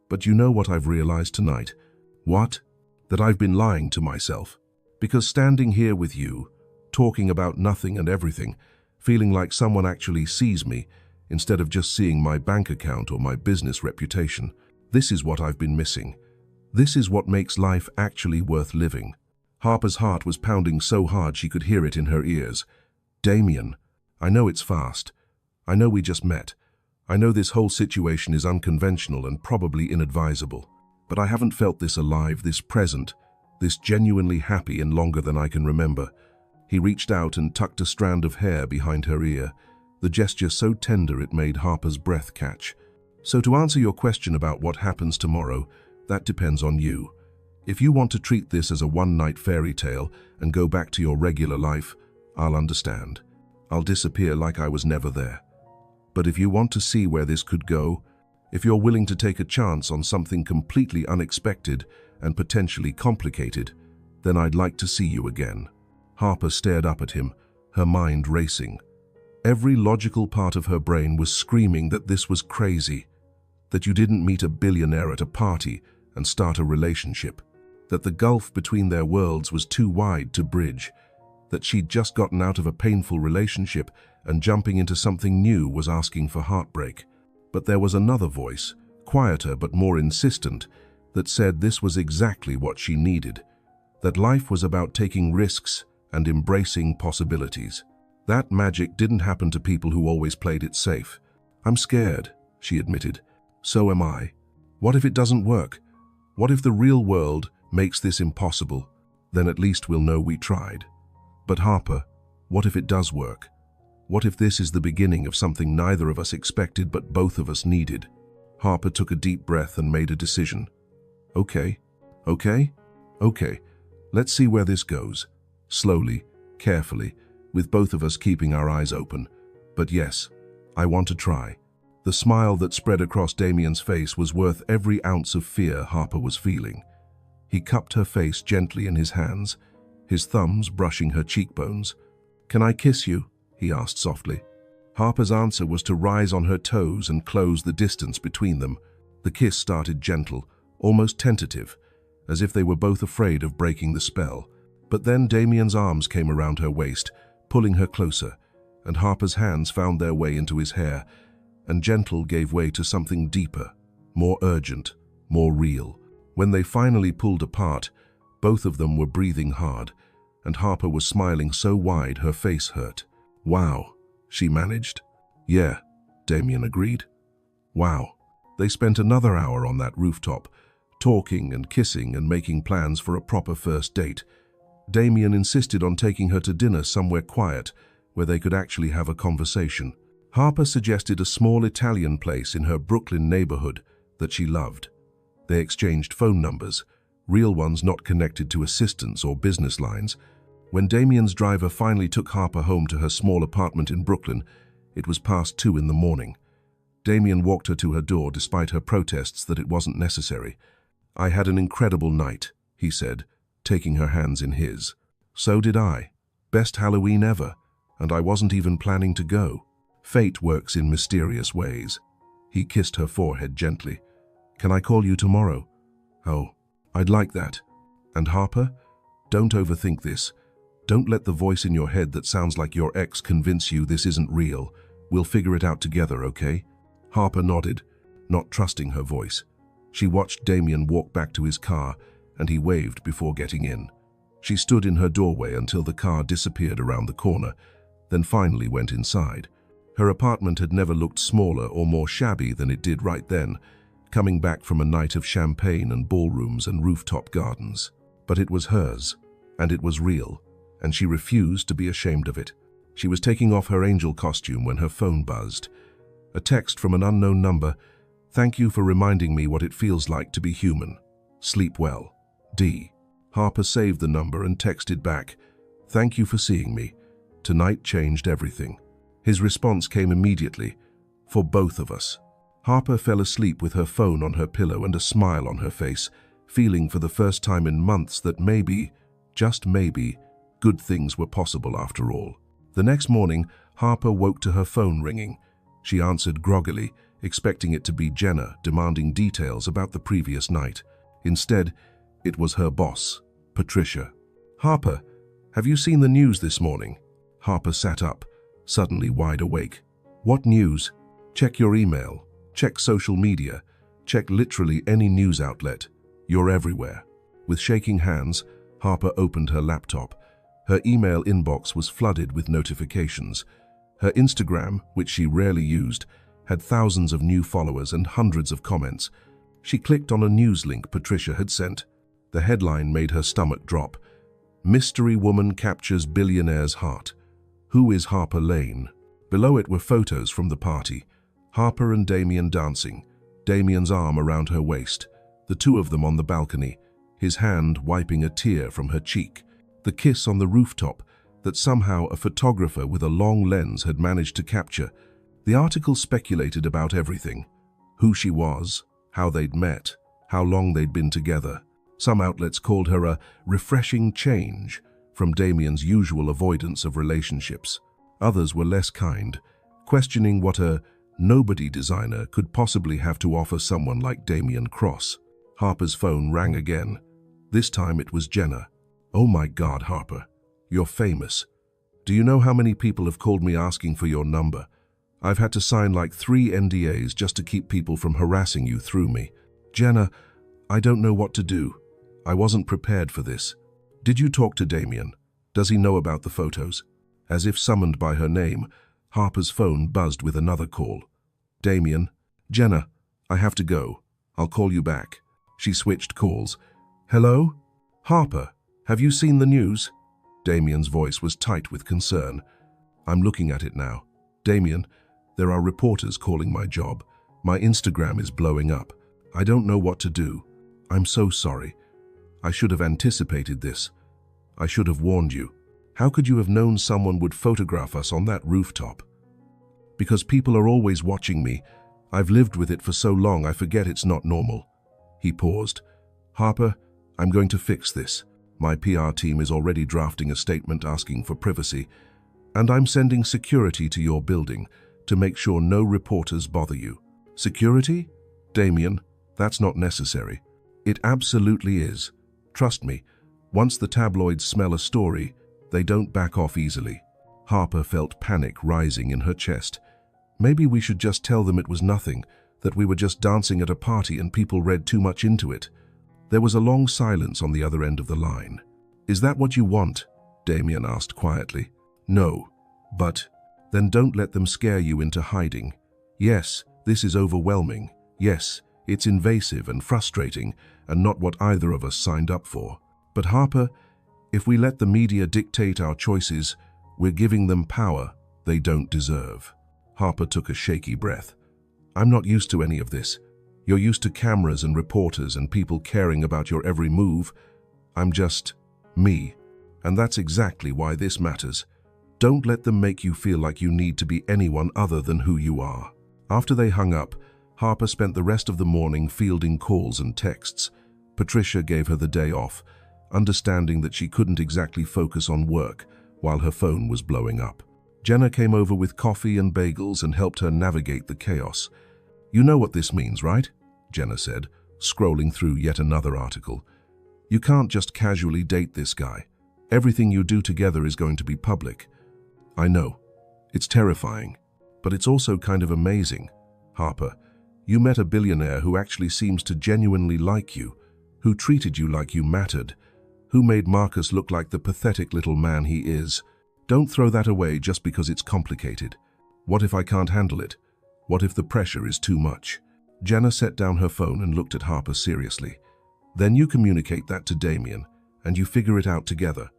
A: But you know what I've realized tonight? What? That I've been lying to myself. Because standing here with you, talking about nothing and everything, feeling like someone actually sees me, instead of just seeing my bank account or my business reputation, this is what I've been missing. This is what makes life actually worth living. Harper's heart was pounding so hard she could hear it in her ears. Damien, I know it's fast. I know we just met. I know this whole situation is unconventional and probably inadvisable. But I haven't felt this alive, this present, this genuinely happy in longer than I can remember. He reached out and tucked a strand of hair behind her ear, the gesture so tender it made Harper's breath catch. So to answer your question about what happens tomorrow, that depends on you. If you want to treat this as a one-night fairy tale and go back to your regular life, I'll understand. I'll disappear like I was never there. But if you want to see where this could go, if you're willing to take a chance on something completely unexpected and potentially complicated, then I'd like to see you again." Harper stared up at him, her mind racing. Every logical part of her brain was screaming that this was crazy, that you didn't meet a billionaire at a party and start a relationship, that the gulf between their worlds was too wide to bridge, that she'd just gotten out of a painful relationship and jumping into something new was asking for heartbreak. But there was another voice, quieter but more insistent, that said this was exactly what she needed, that life was about taking risks and embracing possibilities. That magic didn't happen to people who always played it safe. "I'm scared," she admitted. "So am I. What if it doesn't work? What if the real world makes this impossible? Then at least we'll know we tried." "But Harper, what if it does work? What if this is the beginning of something neither of us expected but both of us needed?" Harper took a deep breath and made a decision. Okay, let's see where this goes. Slowly, carefully, with both of us keeping our eyes open. But yes, I want to try." The smile that spread across Damien's face was worth every ounce of fear Harper was feeling. He cupped her face gently in his hands, his thumbs brushing her cheekbones. "Can I kiss you?" he asked softly. Harper's answer was to rise on her toes and close the distance between them. The kiss started gentle, almost tentative, as if they were both afraid of breaking the spell. But then Damien's arms came around her waist, pulling her closer, and Harper's hands found their way into his hair, and gentle gave way to something deeper, more urgent, more real. When they finally pulled apart, both of them were breathing hard, and Harper was smiling so wide her face hurt. "Wow," she managed. "Yeah," Damien agreed. "Wow." They spent another hour on that rooftop, talking and kissing and making plans for a proper first date. Damien insisted on taking her to dinner somewhere quiet, where they could actually have a conversation. Harper suggested a small Italian place in her Brooklyn neighborhood that she loved. They exchanged phone numbers, real ones not connected to assistants or business lines. When Damien's driver finally took Harper home to her small apartment in Brooklyn, it was past 2 in the morning. Damien walked her to her door despite her protests that it wasn't necessary. "I had an incredible night," he said, taking her hands in his. "So did I. Best Halloween ever, and I wasn't even planning to go." Fate works in mysterious ways. He kissed her forehead gently. "Can I call you tomorrow?" "Oh, I'd like that. And Harper, don't overthink this. Don't let the voice in your head that sounds like your ex convince you this isn't real. We'll figure it out together, okay?" Harper nodded, not trusting her voice. She watched Damien walk back to his car, and he waved before getting in. She stood in her doorway until the car disappeared around the corner, then finally went inside. Her apartment had never looked smaller or more shabby than it did right then, coming back from a night of champagne and ballrooms and rooftop gardens. But it was hers, and it was real, and she refused to be ashamed of it. She was taking off her angel costume when her phone buzzed. A text from an unknown number. "Thank you for reminding me what it feels like to be human. Sleep well. D." Harper saved the number and texted back, "Thank you for seeing me. Tonight changed everything." His response came immediately, "For both of us." Harper fell asleep with her phone on her pillow and a smile on her face, feeling for the first time in months that maybe, just maybe, good things were possible after all. The next morning, Harper woke to her phone ringing. She answered groggily, expecting it to be Jenna demanding details about the previous night. Instead, it was her boss, Patricia. "Harper, have you seen the news this morning?" Harper sat up, suddenly wide awake. "What news?" "Check your email. Check social media. Check literally any news outlet. You're everywhere." With shaking hands, Harper opened her laptop. Her email inbox was flooded with notifications. Her Instagram, which she rarely used, had thousands of new followers and hundreds of comments. She clicked on a news link Patricia had sent. The headline made her stomach drop. "Mystery woman captures billionaire's heart. Who is Harper Lane?" Below it were photos from the party. Harper and Damien dancing, Damien's arm around her waist, the two of them on the balcony, his hand wiping a tear from her cheek. The kiss on the rooftop, that somehow a photographer with a long lens had managed to capture. The article speculated about everything: who she was, how they'd met, how long they'd been together. Some outlets called her a refreshing change from Damien's usual avoidance of relationships. Others were less kind, questioning what a nobody designer could possibly have to offer someone like Damien Cross. Harper's phone rang again. This time it was Jenna. "Oh my God, Harper, you're famous. Do you know how many people have called me asking for your number? I've had to sign like 3 NDAs just to keep people from harassing you through me." "Jenna, I don't know what to do. I wasn't prepared for this. Did you talk to Damien? Does he know about the photos?" As if summoned by her name, Harper's phone buzzed with another call. "Damien, Jenna, I have to go. I'll call you back." She switched calls. "Hello? Harper, have you seen the news?" Damien's voice was tight with concern. "I'm looking at it now. Damien, there are reporters calling my job. My Instagram is blowing up. I don't know what to do. I'm so sorry. I should have anticipated this. I should have warned you. How could you have known someone would photograph us on that rooftop?" "Because people are always watching me. I've lived with it for so long I forget it's not normal." He paused. "Harper, I'm going to fix this. My PR team is already drafting a statement asking for privacy, and I'm sending security to your building to make sure no reporters bother you." "Security? Damien, that's not necessary." "It absolutely is. Trust me, once the tabloids smell a story, they don't back off easily." Harper felt panic rising in her chest. Maybe we should just tell them it was nothing, that we were just dancing at a party and people read too much into it. There was a long silence on the other end of the line. "Is that what you want?" Damien asked quietly. "No, but then don't let them scare you into hiding. Yes, this is overwhelming. Yes, it's invasive and frustrating and not what either of us signed up for. But Harper, if we let the media dictate our choices, we're giving them power they don't deserve." Harper took a shaky breath. "I'm not used to any of this. You're used to cameras and reporters and people caring about your every move. I'm just me. And that's exactly why this matters. Don't let them make you feel like you need to be anyone other than who you are." After they hung up, Harper spent the rest of the morning fielding calls and texts. Patricia gave her the day off, understanding that she couldn't exactly focus on work while her phone was blowing up. Jenna came over with coffee and bagels and helped her navigate the chaos. "You know what this means, right?" Jenna said, scrolling through yet another article. "You can't just casually date this guy. Everything you do together is going to be public." "I know. It's terrifying. But it's also kind of amazing. Harper, you met a billionaire who actually seems to genuinely like you, who treated you like you mattered, who made Marcus look like the pathetic little man he is. Don't throw that away just because it's complicated. What if I can't handle it? What if the pressure is too much?" Jenna set down her phone and looked at Harper seriously. "Then you communicate that to Damien, and you figure it out together.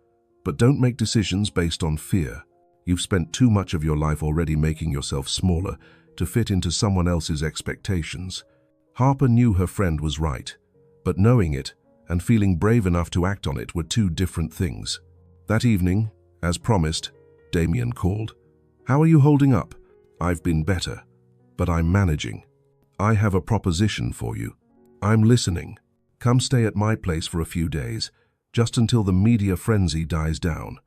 A: But don't make decisions based on fear. You've spent too much of your life already making yourself smaller to fit into someone else's expectations." Harper knew her friend was right, but knowing it and feeling brave enough to act on it were two different things. That evening, as promised, Damien called. "How are you holding up?" "I've been better, but I'm managing. I have a proposition for you." "I'm listening. Come stay at my place for a few days, just until the media frenzy dies down.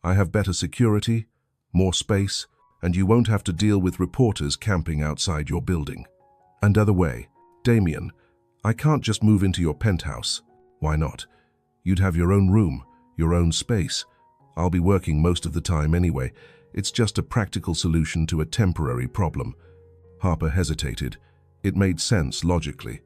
A: I have better security, more space, and you won't have to deal with reporters camping outside your building. And other way, Damien, I can't just move into your penthouse." "Why not? You'd have your own room, your own space. I'll be working most of the time anyway. It's just a practical solution to a temporary problem." Harper hesitated. It made sense logically,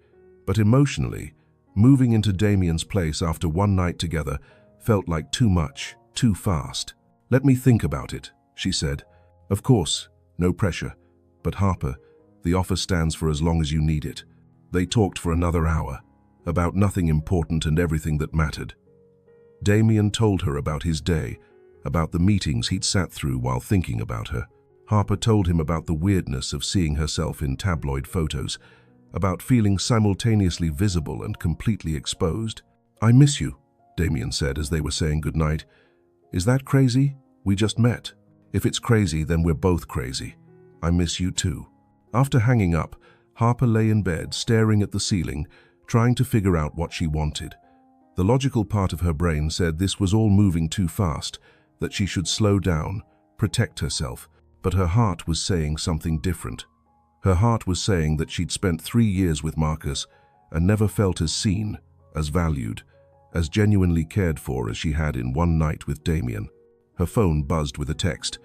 A: but emotionally, moving into Damien's place after one night together felt like too much, too fast. "Let me think about it," she said. "Of course, no pressure. But Harper, the offer stands for as long as you need it." They talked for another hour, about nothing important and everything that mattered. Damien told her about his day, about the meetings he'd sat through while thinking about her. Harper told him about the weirdness of seeing herself in tabloid photos, about feeling simultaneously visible and completely exposed. "I miss you," Damien said as they were saying goodnight. "Is that crazy? We just met. If it's crazy, then we're both crazy. I miss you too." After hanging up, Harper lay in bed, staring at the ceiling, trying to figure out what she wanted. The logical part of her brain said this was all moving too fast, that she should slow down, protect herself, but her heart was saying something different. Her heart was saying that she'd spent 3 years with Marcus and never felt as seen, as valued, as genuinely cared for as she had in one night with Damien. Her phone buzzed with a text.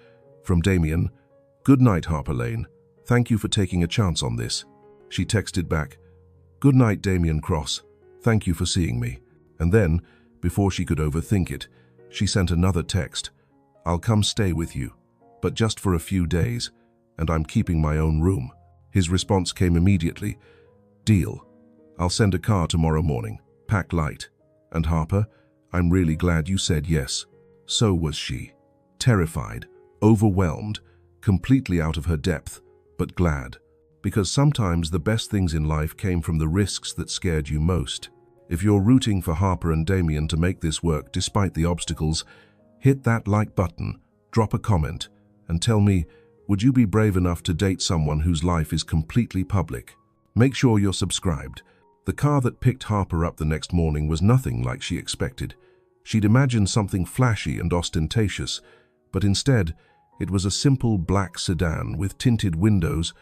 A: From Damien, "Good night, Harper Lane. Thank you for taking a chance on this." She texted back, "Good night, Damien Cross. Thank you for seeing me." And then, before she could overthink it, she sent another text. "I'll come stay with you, but just for a few days, and I'm keeping my own room." His response came immediately. "Deal. I'll send a car tomorrow morning. Pack light. And Harper, I'm really glad you said yes." So was she. Terrified, overwhelmed, completely out of her depth, but glad. Because sometimes the best things in life came from the risks that scared you most. If you're rooting for Harper and Damien to make this work despite the obstacles, hit that like button, drop a comment, and tell me, would you be brave enough to date someone whose life is completely public? Make sure you're subscribed. The car that picked Harper up the next morning was nothing like she expected. She'd imagined something flashy and ostentatious, but instead, it was a simple black sedan with tinted windows,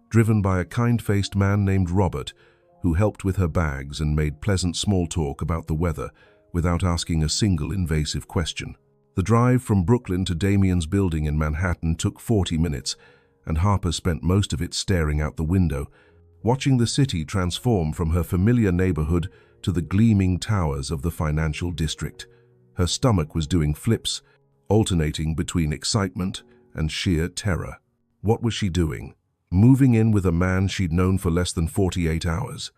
A: driven by a kind-faced man named Robert, who helped with her bags and made pleasant small talk about the weather without asking a single invasive question. The drive from Brooklyn to Damien's building in Manhattan took 40 minutes, and Harper spent most of it staring out the window, watching the city transform from her familiar neighborhood to the gleaming towers of the financial district. Her stomach was doing flips, alternating between excitement and sheer terror. What was she doing? Moving in with a man she'd known for less than 48 hours.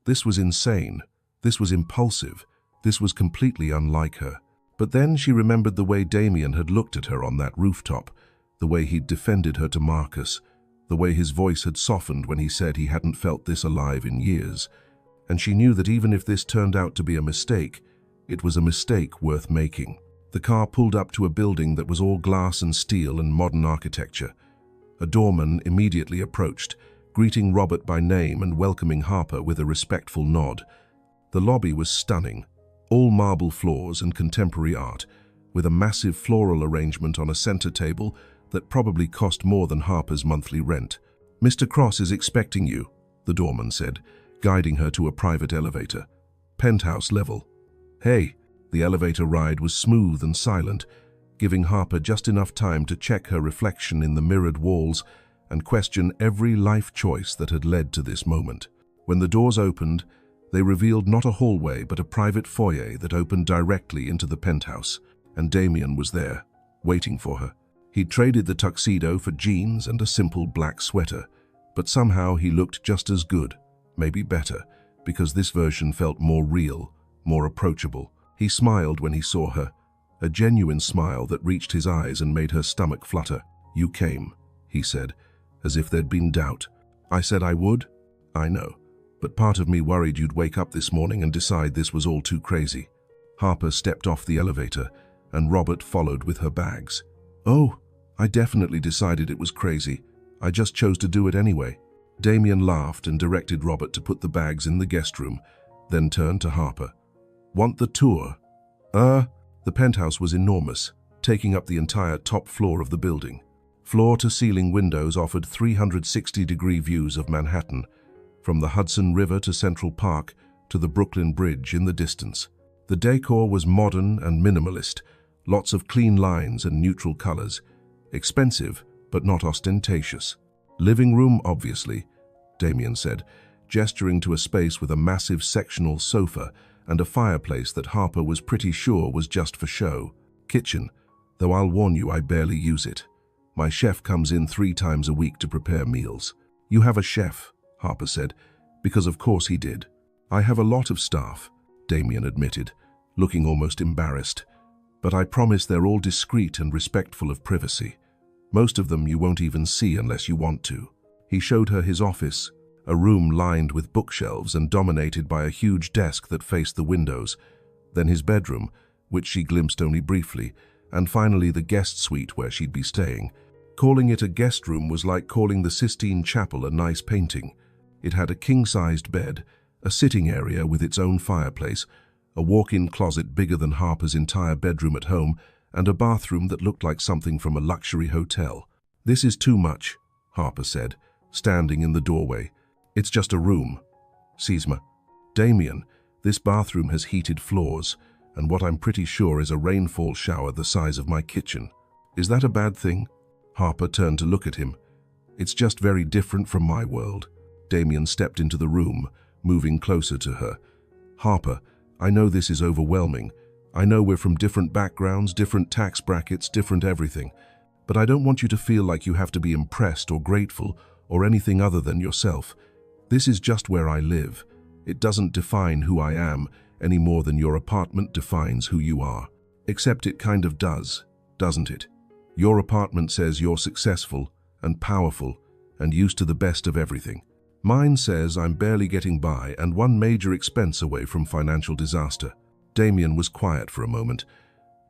A: This was insane. This was impulsive. This was completely unlike her. But then she remembered the way Damien had looked at her on that rooftop, the way he'd defended her to Marcus, the way his voice had softened when he said he hadn't felt this alive in years. And she knew that even if this turned out to be a mistake, it was a mistake worth making. The car pulled up to a building that was all glass and steel and modern architecture. A doorman immediately approached, greeting Robert by name and welcoming Harper with a respectful nod. The lobby was stunning, all marble floors and contemporary art, with a massive floral arrangement on a center table that probably cost more than Harper's monthly rent. "Mr. Cross is expecting you," the doorman said, guiding her to a private elevator. "Penthouse level." "Hey." The elevator ride was smooth and silent, giving Harper just enough time to check her reflection in the mirrored walls and question every life choice that had led to this moment. When the doors opened, they revealed not a hallway but a private foyer that opened directly into the penthouse, and Damien was there, waiting for her. He'd traded the tuxedo for jeans and a simple black sweater, but somehow he looked just as good, maybe better, because this version felt more real, more approachable. He smiled when he saw her, a genuine smile that reached his eyes and made her stomach flutter. "You came," he said, as if there'd been doubt. "I said I would? I know, but part of me worried you'd wake up this morning and decide this was all too crazy." Harper stepped off the elevator, and Robert followed with her bags. "Oh, I definitely decided it was crazy. I just chose to do it anyway." Damien laughed and directed Robert to put the bags in the guest room, then turned to Harper. "Want the tour?" The penthouse was enormous, taking up the entire top floor of the building. Floor-to-ceiling windows offered 360-degree views of Manhattan, from the Hudson River to Central Park to the Brooklyn Bridge in the distance. The decor was modern and minimalist, lots of clean lines and neutral colors. Expensive, but not ostentatious. "Living room, obviously," Damien said, gesturing to a space with a massive sectional sofa and a fireplace that Harper was pretty sure was just for show. "Kitchen, though I'll warn you I barely use it. My chef comes in 3 times a week to prepare meals." "You have a chef," Harper said, because of course he did. "I have a lot of staff," Damien admitted, looking almost embarrassed. "But I promise they're all discreet and respectful of privacy. Most of them you won't even see unless you want to." He showed her his office, a room lined with bookshelves and dominated by a huge desk that faced the windows, then his bedroom, which she glimpsed only briefly, and finally the guest suite where she'd be staying. Calling it a guest room was like calling the Sistine Chapel a nice painting. It had a king-sized bed, a sitting area with its own fireplace, a walk-in closet bigger than Harper's entire bedroom at home, and a bathroom that looked like something from a luxury hotel. "This is too much," Harper said, standing in the doorway. "It's just a room." "Sisma, Damien, this bathroom has heated floors, and what I'm pretty sure is a rainfall shower the size of my kitchen. Is that a bad thing?" Harper turned to look at him. "It's just very different from my world." Damien stepped into the room, moving closer to her. "Harper, I know this is overwhelming. I know we're from different backgrounds, different tax brackets, different everything. But I don't want you to feel like you have to be impressed or grateful or anything other than yourself. This is just where I live. It doesn't define who I am any more than your apartment defines who you are. Except it kind of does, doesn't it? Your apartment says you're successful and powerful and used to the best of everything. Mine says I'm barely getting by and one major expense away from financial disaster." Damien was quiet for a moment.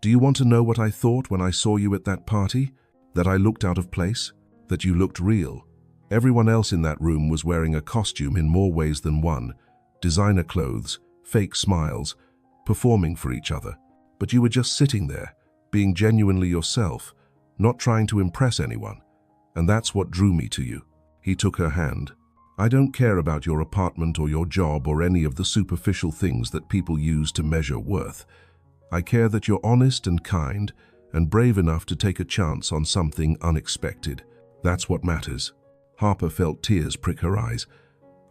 A: "Do you want to know what I thought when I saw you at that party? That I looked out of place? That you looked real? Everyone else in that room was wearing a costume in more ways than one. Designer clothes, fake smiles, performing for each other. But you were just sitting there, being genuinely yourself, not trying to impress anyone. And that's what drew me to you." He took her hand. "I don't care about your apartment or your job or any of the superficial things that people use to measure worth. I care that you're honest and kind and brave enough to take a chance on something unexpected. That's what matters." Harper felt tears prick her eyes.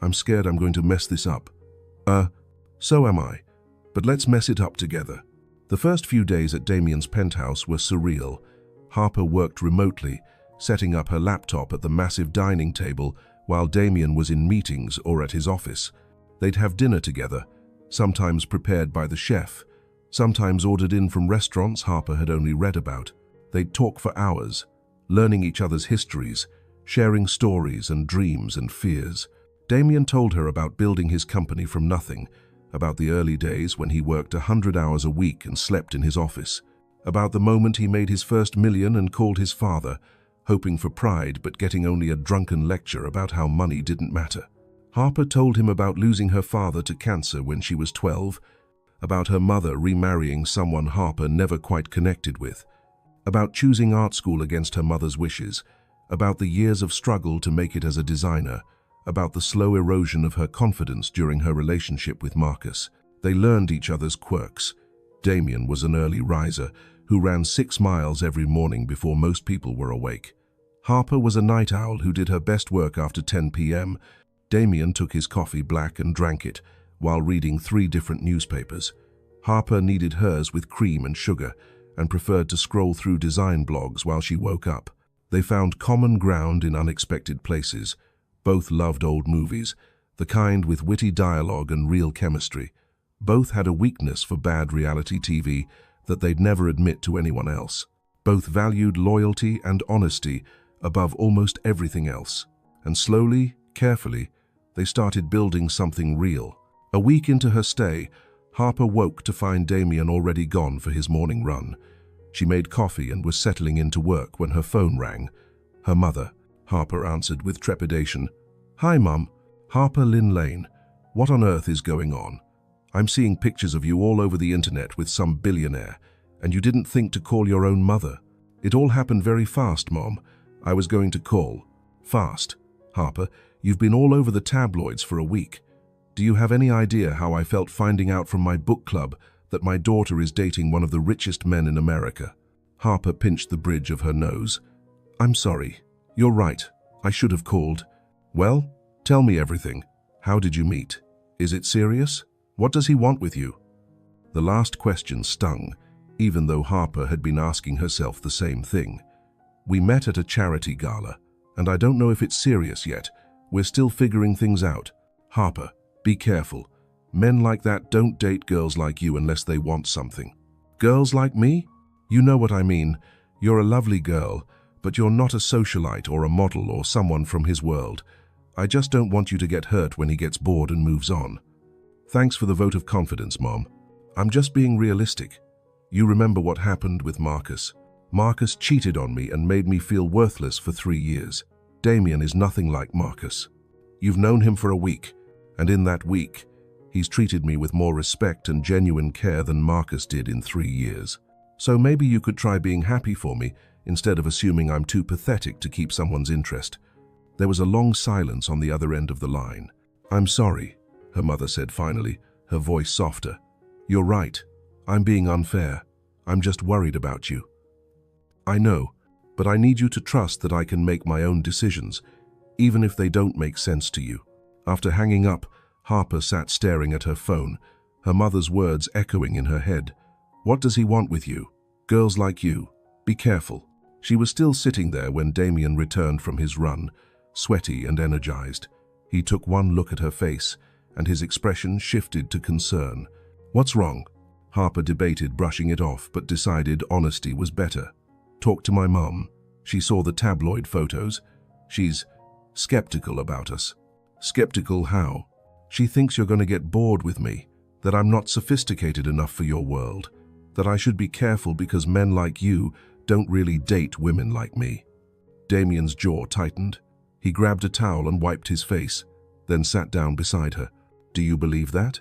A: "I'm scared I'm going to mess this up." So am I. But let's mess it up together." The first few days at Damien's penthouse were surreal. Harper worked remotely, setting up her laptop at the massive dining table while Damien was in meetings or at his office. They'd have dinner together, sometimes prepared by the chef, sometimes ordered in from restaurants Harper had only read about. They'd talk for hours, learning each other's histories, sharing stories and dreams and fears. Damien told her about building his company from nothing, about the early days when he worked 100 hours a week and slept in his office, about the moment he made his first million and called his father, hoping for pride but getting only a drunken lecture about how money didn't matter. Harper told him about losing her father to cancer when she was 12, about her mother remarrying someone Harper never quite connected with, about choosing art school against her mother's wishes, about the years of struggle to make it as a designer, about the slow erosion of her confidence during her relationship with Marcus. They learned each other's quirks. Damien was an early riser who ran 6 miles every morning before most people were awake. Harper was a night owl who did her best work after 10 p.m. Damien took his coffee black and drank it while reading 3 different newspapers. Harper needed hers with cream and sugar and preferred to scroll through design blogs while she woke up. They found common ground in unexpected places. Both loved old movies, the kind with witty dialogue and real chemistry. Both had a weakness for bad reality TV that they'd never admit to anyone else. Both valued loyalty and honesty above almost everything else. And slowly, carefully, they started building something real. A week into her stay, Harper woke to find Damien already gone for his morning run. She made coffee and was settling into work when her phone rang. Her mother. Harper answered with trepidation. "Hi, Mum. Harper Lynn Lane. What on earth is going on? I'm seeing pictures of you all over the internet with some billionaire, and you didn't think to call your own mother. It all happened very fast, Mom. I was going to call." "Fast? Harper, you've been all over the tabloids for a week. Do you have any idea how I felt finding out from my book club that my daughter is dating one of the richest men in America?" Harper pinched the bridge of her nose. "I'm sorry. You're right. I should have called." "Well, tell me everything. How did you meet? Is it serious? What does he want with you?" The last question stung, even though Harper had been asking herself the same thing. "We met at a charity gala, and I don't know if it's serious yet. We're still figuring things out. Harper, be careful. Men like that don't date girls like you unless they want something." "Girls like me? You know what I mean. You're a lovely girl, but you're not a socialite or a model or someone from his world. I just don't want you to get hurt when he gets bored and moves on." "Thanks for the vote of confidence, Mom. I'm just being realistic. You remember what happened with Marcus. Marcus cheated on me and made me feel worthless for 3 years. Damien is nothing like Marcus. You've known him for a week, and in that week, he's treated me with more respect and genuine care than Marcus did in 3 years. So maybe you could try being happy for me instead of assuming I'm too pathetic to keep someone's interest. There was a long silence on the other end of the line. I'm sorry, her mother said finally, her voice softer. You're right. I'm being unfair. I'm just worried about you. I know, but I need you to trust that I can make my own decisions, even if they don't make sense to you. After hanging up, Harper sat staring at her phone, her mother's words echoing in her head. What does he want with you? Girls like you. Be careful. She was still sitting there when Damien returned from his run, sweaty and energized. He took one look at her face, and his expression shifted to concern. What's wrong? Harper debated brushing it off, but decided honesty was better. Talk to my mum. She saw the tabloid photos. She's skeptical about us. Skeptical how? She thinks you're going to get bored with me, that I'm not sophisticated enough for your world, that I should be careful because men like you don't really date women like me. Damien's jaw tightened. He grabbed a towel and wiped his face, then sat down beside her. Do you believe that?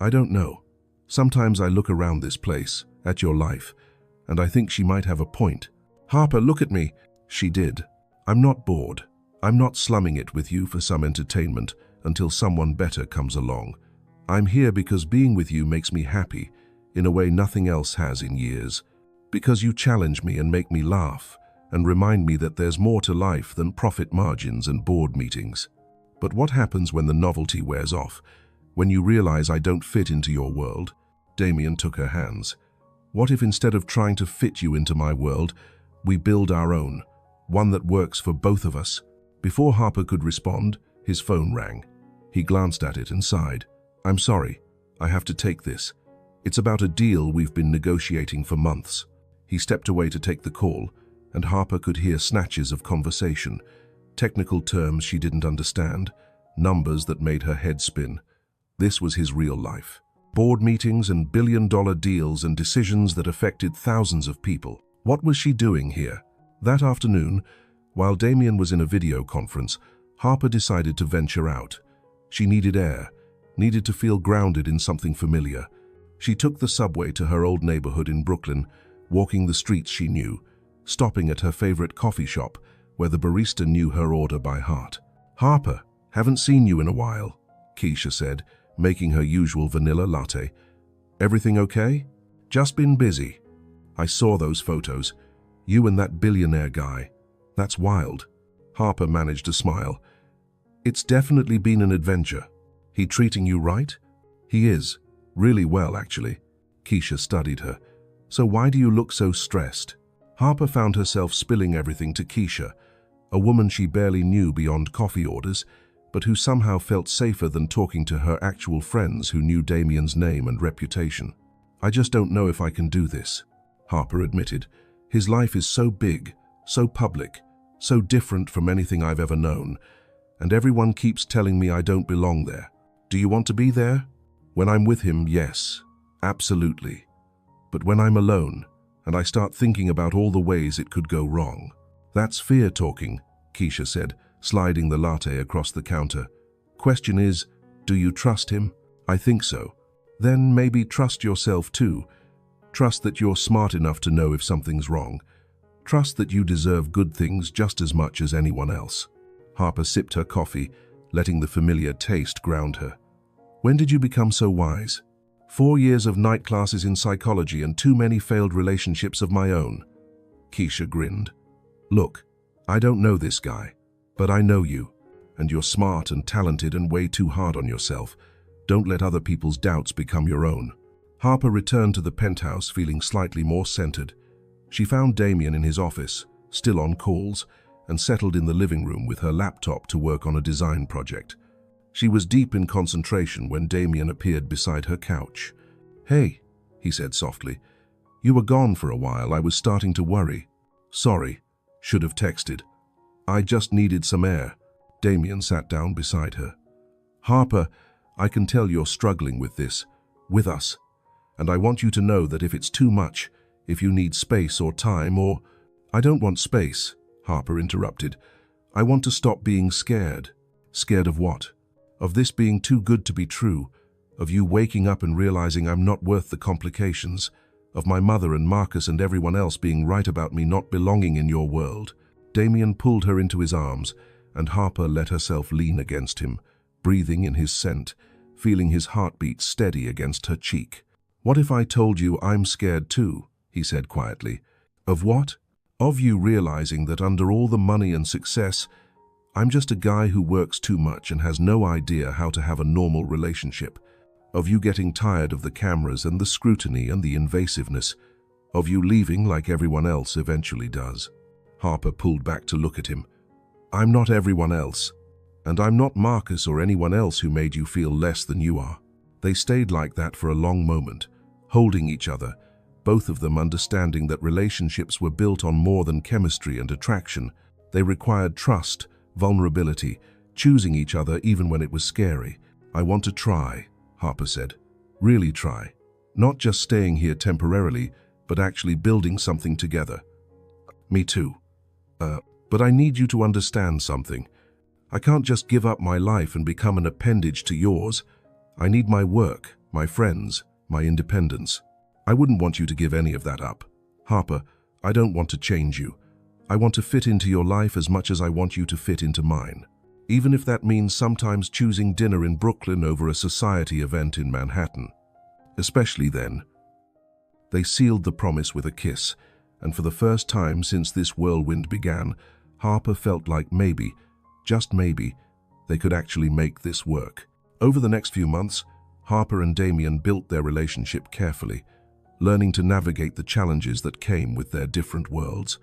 A: I don't know. Sometimes I look around this place, at your life, and I think she might have a point. Harper, look at me. She did. I'm not bored. I'm not slumming it with you for some entertainment until someone better comes along. I'm here because being with you makes me happy, in a way nothing else has in years. Because you challenge me and make me laugh, and remind me that there's more to life than profit margins and board meetings. But what happens when the novelty wears off? When you realize I don't fit into your world? Damien took her hands. What if instead of trying to fit you into my world, we build our own, one that works for both of us? Before Harper could respond, his phone rang. He glanced at it and sighed. I'm sorry, I have to take this. It's about a deal we've been negotiating for months. He stepped away to take the call, and Harper could hear snatches of conversation, technical terms she didn't understand, numbers that made her head spin. This was his real life. Board meetings and billion-dollar deals and decisions that affected thousands of people. What was she doing here? That afternoon, while Damien was in a video conference, Harper decided to venture out. She needed air, needed to feel grounded in something familiar. She took the subway to her old neighborhood in Brooklyn, walking the streets she knew, stopping at her favorite coffee shop, where the barista knew her order by heart. Harper, haven't seen you in a while, Keisha said, making her usual vanilla latte. Everything okay? Just been busy. I saw those photos. You and that billionaire guy. That's wild. Harper managed a smile. It's definitely been an adventure. He treating you right? He is. Really well, actually. Keisha studied her. So why do you look so stressed? Harper found herself spilling everything to Keisha, a woman she barely knew beyond coffee orders, but who somehow felt safer than talking to her actual friends who knew Damien's name and reputation. I just don't know if I can do this, Harper admitted. His life is so big, so public, so different from anything I've ever known, and everyone keeps telling me I don't belong there. Do you want to be there? When I'm with him, yes, absolutely. But when I'm alone, and I start thinking about all the ways it could go wrong. That's fear talking, Keisha said, sliding the latte across the counter. Question is, do you trust him? I think so. Then maybe trust yourself too. Trust that you're smart enough to know if something's wrong. Trust that you deserve good things just as much as anyone else. Harper sipped her coffee, letting the familiar taste ground her. When did you become so wise? 4 years of night classes in psychology and too many failed relationships of my own. Keisha grinned. Look, I don't know this guy, but I know you, and you're smart and talented and way too hard on yourself. Don't let other people's doubts become your own. Harper returned to the penthouse feeling slightly more centered. She found Damien in his office, still on calls, and settled in the living room with her laptop to work on a design project. She was deep in concentration when Damien appeared beside her couch. Hey, he said softly. You were gone for a while. I was starting to worry. Sorry, should have texted. I just needed some air. Damien sat down beside her. Harper, I can tell you're struggling with this. With us. And I want you to know that if it's too much, if you need space or time or—" "I don't want space," Harper interrupted. "I want to stop being scared." "Scared of what?" "Of this being too good to be true. Of you waking up and realizing I'm not worth the complications. Of my mother and Marcus and everyone else being right about me not belonging in your world." Damien pulled her into his arms, and Harper let herself lean against him, breathing in his scent, feeling his heartbeat steady against her cheek. "What if I told you I'm scared too?" he said quietly. "Of what?" "Of you realizing that under all the money and success, I'm just a guy who works too much and has no idea how to have a normal relationship. Of you getting tired of the cameras and the scrutiny and the invasiveness. Of you leaving like everyone else eventually does." Harper pulled back to look at him. "I'm not everyone else. And I'm not Marcus or anyone else who made you feel less than you are." They stayed like that for a long moment, holding each other, both of them understanding that relationships were built on more than chemistry and attraction. They required trust, vulnerability, choosing each other even when it was scary. "I want to try," Harper said. "Really try. Not just staying here temporarily, but actually building something together." "Me too. But I need you to understand something. I can't just give up my life and become an appendage to yours. I need my work, my friends, my independence. I wouldn't want you to give any of that up. Harper, I don't want to change you. I want to fit into your life as much as I want you to fit into mine. Even if that means sometimes choosing dinner in Brooklyn over a society event in Manhattan. Especially then." They sealed the promise with a kiss, and for the first time since this whirlwind began, Harper felt like maybe, just maybe, they could actually make this work. Over the next few months, Harper and Damien built their relationship carefully, learning to navigate the challenges that came with their different worlds.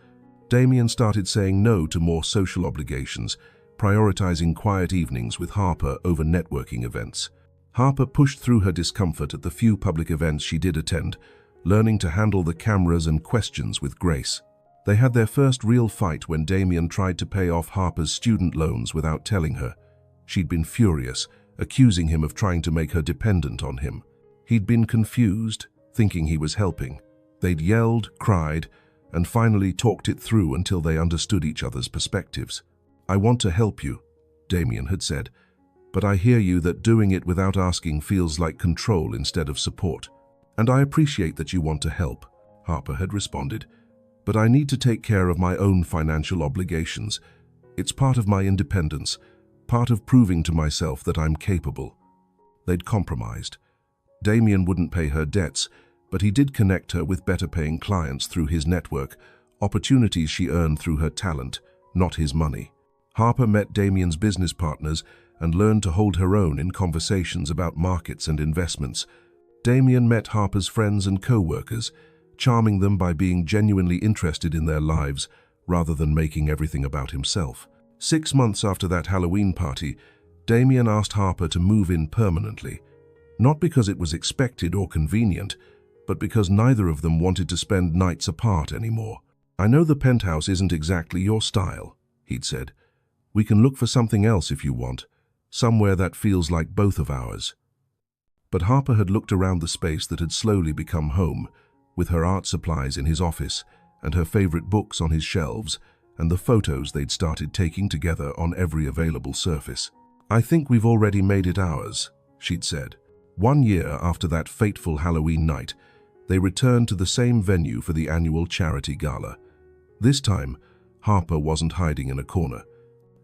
A: Damien started saying no to more social obligations, prioritizing quiet evenings with Harper over networking events. Harper pushed through her discomfort at the few public events she did attend, learning to handle the cameras and questions with grace. They had their first real fight when Damien tried to pay off Harper's student loans without telling her. She'd been furious, accusing him of trying to make her dependent on him. He'd been confused, thinking he was helping. They'd yelled, cried, and finally talked it through until they understood each other's perspectives. "I want to help you," Damien had said, "but I hear you that doing it without asking feels like control instead of support. And I appreciate that you want to help," Harper had responded, "but I need to take care of my own financial obligations. It's part of my independence, part of proving to myself that I'm capable." They'd compromised. Damien wouldn't pay her debts, but he did connect her with better-paying clients through his network, opportunities she earned through her talent, not his money. Harper met Damien's business partners and learned to hold her own in conversations about markets and investments. Damien met Harper's friends and co-workers, charming them by being genuinely interested in their lives rather than making everything about himself. 6 months after that Halloween party, Damien asked Harper to move in permanently, not because it was expected or convenient, but because neither of them wanted to spend nights apart anymore. "I know the penthouse isn't exactly your style," he'd said. "We can look for something else if you want, somewhere that feels like both of ours." But Harper had looked around the space that had slowly become home, with her art supplies in his office and her favorite books on his shelves and the photos they'd started taking together on every available surface. "I think we've already made it ours," she'd said. 1 year after that fateful Halloween night, they returned to the same venue for the annual charity gala. This time, Harper wasn't hiding in a corner.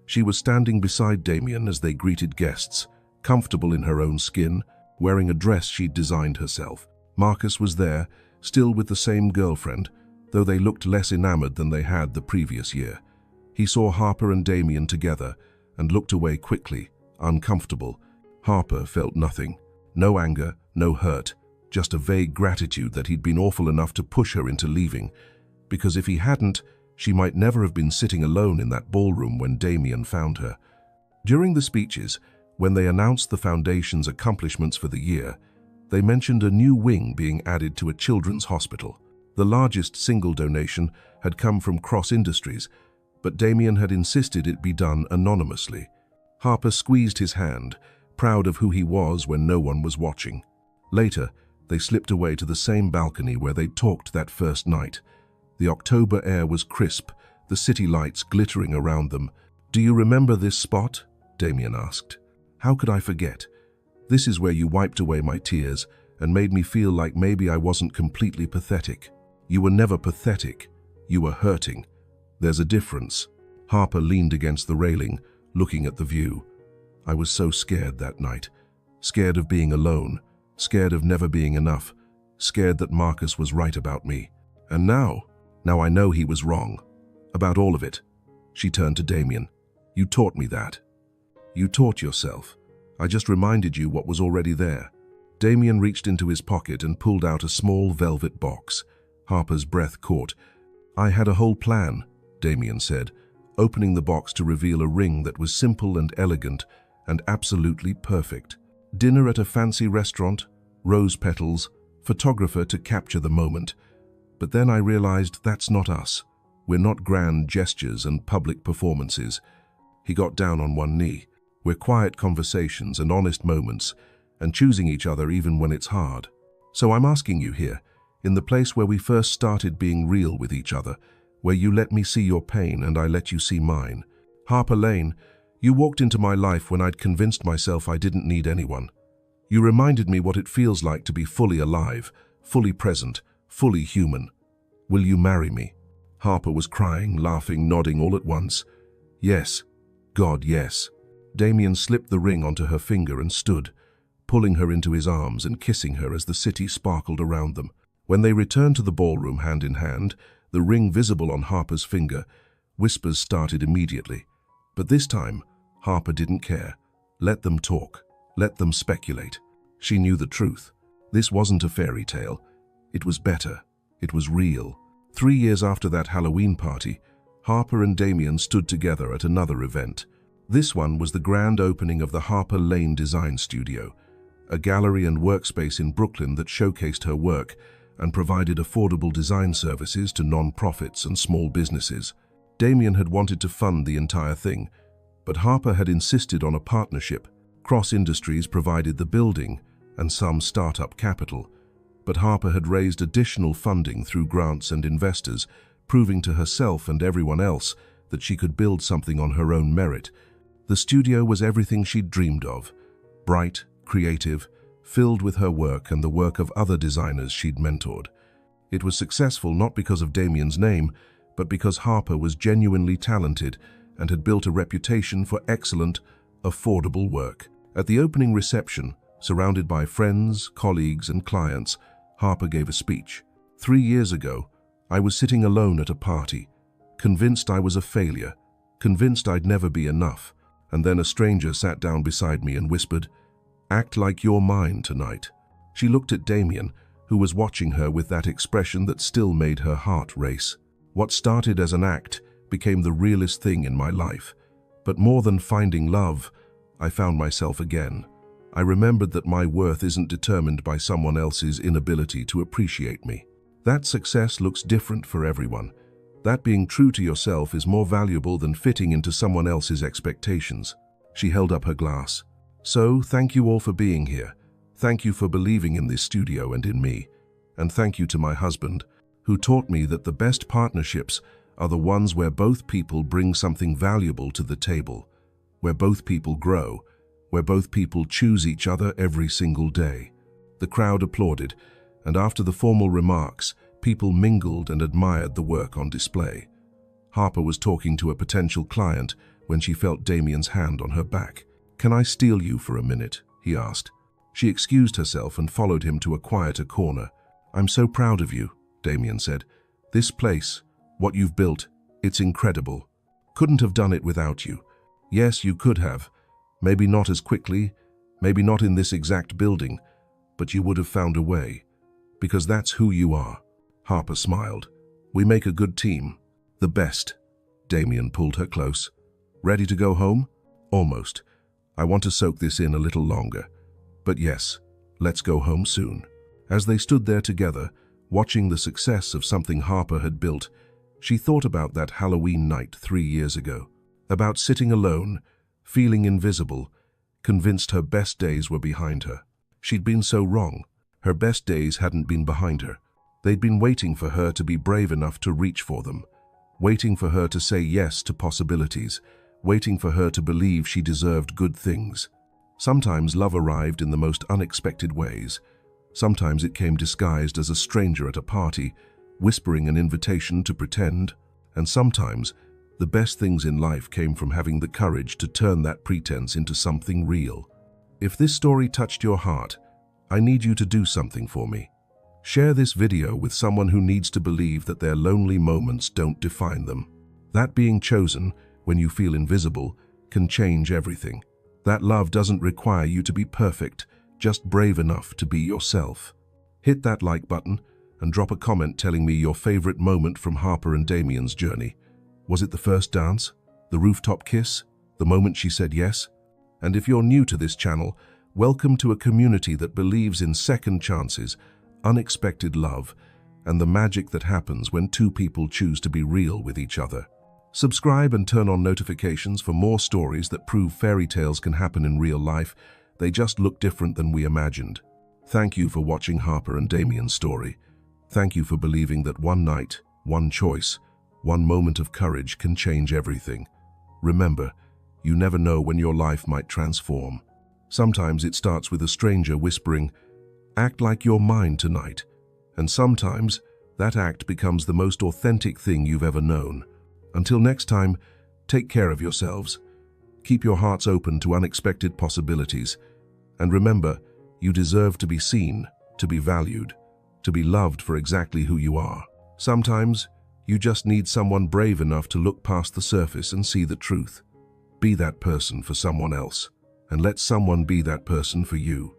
A: She was standing beside Damien as they greeted guests, comfortable in her own skin, wearing a dress she'd designed herself. Marcus was there, still with the same girlfriend, though they looked less enamored than they had the previous year. He saw Harper and Damien together and looked away quickly, uncomfortable. Harper felt nothing. No anger, no hurt, just a vague gratitude that he'd been awful enough to push her into leaving. Because if he hadn't, she might never have been sitting alone in that ballroom when Damien found her. During the speeches, when they announced the foundation's accomplishments for the year, they mentioned a new wing being added to a children's hospital. The largest single donation had come from Cross Industries, but Damien had insisted it be done anonymously. Harper squeezed his hand, proud of who he was when no one was watching. Later, They slipped away to the same balcony where they'd talked that first night. The October air was crisp, the city lights glittering around them. "Do you remember this spot?" Damien asked. "How could I forget? This is where you wiped away my tears and made me feel like maybe I wasn't completely pathetic." "You were never pathetic. You were hurting. There's a difference." Harper leaned against the railing, looking at the view. "I was so scared that night. Scared of being alone. Scared of never being enough. Scared that Marcus was right about me. And now I know he was wrong. About all of it." She turned to Damien. "You taught me that." "You taught yourself. I just reminded you what was already there." Damien reached into his pocket and pulled out a small velvet box. Harper's breath caught. "I had a whole plan," Damien said, opening the box to reveal a ring that was simple and elegant and absolutely perfect. Dinner at a fancy restaurant, rose petals, photographer to capture the moment. But then I realized that's not us. We're not grand gestures and public performances. He got down on one knee. We're quiet conversations and honest moments, and choosing each other even when it's hard. So I'm asking you here, in the place where we first started being real with each other, where you let me see your pain and I let you see mine. Harper Lane, you walked into my life when I'd convinced myself I didn't need anyone. You reminded me what it feels like to be fully alive, fully present, fully human. Will you marry me?" Harper was crying, laughing, nodding all at once. "Yes. God, yes." Damien slipped the ring onto her finger and stood, pulling her into his arms and kissing her as the city sparkled around them. When they returned to the ballroom hand in hand, the ring visible on Harper's finger, whispers started immediately. But this time, Harper didn't care. Let them talk. Let them speculate. She knew the truth. This wasn't a fairy tale. It was better. It was real. 3 years after that Halloween party, Harper and Damien stood together at another event. This one was the grand opening of the Harper Lane Design Studio, a gallery and workspace in Brooklyn that showcased her work and provided affordable design services to non-profits and small businesses. Damien had wanted to fund the entire thing, but Harper had insisted on a partnership. Cross Industries provided the building and some startup capital, but Harper had raised additional funding through grants and investors, proving to herself and everyone else that she could build something on her own merit. The studio was everything she'd dreamed of, bright, creative, filled with her work and the work of other designers she'd mentored. It was successful not because of Damien's name, but because Harper was genuinely talented and had built a reputation for excellent, affordable work. At the opening reception, surrounded by friends, colleagues, and clients, Harper gave a speech. 3 years ago, I was sitting alone at a party, convinced I was a failure, convinced I'd never be enough, and then a stranger sat down beside me and whispered, "Act like you're mine tonight." She looked at Damien, who was watching her with that expression that still made her heart race. What started as an act became the realest thing in my life. But more than finding love, I found myself again. I remembered that my worth isn't determined by someone else's inability to appreciate me. That success looks different for everyone. That being true to yourself is more valuable than fitting into someone else's expectations. She held up her glass. "So, thank you all for being here. Thank you for believing in this studio and in me. And thank you to my husband, who taught me that the best partnerships are the ones where both people bring something valuable to the table, where both people grow, where both people choose each other every single day." The crowd applauded, and after the formal remarks, people mingled and admired the work on display. Harper was talking to a potential client when she felt Damien's hand on her back. "Can I steal you for a minute?" he asked. She excused herself and followed him to a quieter corner. "I'm so proud of you," Damien said. "This place, what you've built, it's incredible. Couldn't have done it without you. Yes, you could have. Maybe not as quickly, maybe not in this exact building, but you would have found a way. Because that's who you are." Harper smiled. "We make a good team. The best." Damien pulled her close. "Ready to go home?" "Almost. I want to soak this in a little longer. But yes, let's go home soon." As they stood there together, watching the success of something Harper had built, she thought about that Halloween night 3 years ago. About sitting alone, feeling invisible, convinced her best days were behind her. She'd been so wrong. Her best days hadn't been behind her. They'd been waiting for her to be brave enough to reach for them, waiting for her to say yes to possibilities, waiting for her to believe she deserved good things. Sometimes love arrived in the most unexpected ways. Sometimes it came disguised as a stranger at a party, whispering an invitation to pretend. And sometimes the best things in life came from having the courage to turn that pretense into something real. If this story touched your heart, I need you to do something for me. Share this video with someone who needs to believe that their lonely moments don't define them. That being chosen, when you feel invisible, can change everything. That love doesn't require you to be perfect, just brave enough to be yourself. Hit that like button and drop a comment telling me your favorite moment from Harper and Damien's journey. Was it the first dance? The rooftop kiss? The moment she said yes? And if you're new to this channel, welcome to a community that believes in second chances, unexpected love, and the magic that happens when two people choose to be real with each other. Subscribe and turn on notifications for more stories that prove fairy tales can happen in real life. They just look different than we imagined. Thank you for watching Harper and Damien's story. Thank you for believing that one night, one choice, one moment of courage can change everything. Remember, you never know when your life might transform. Sometimes it starts with a stranger whispering, "Act like you're mine tonight." And sometimes that act becomes the most authentic thing you've ever known. Until next time, take care of yourselves. Keep your hearts open to unexpected possibilities. And remember, you deserve to be seen, to be valued, to be loved for exactly who you are. Sometimes, you just need someone brave enough to look past the surface and see the truth. Be that person for someone else, and let someone be that person for you.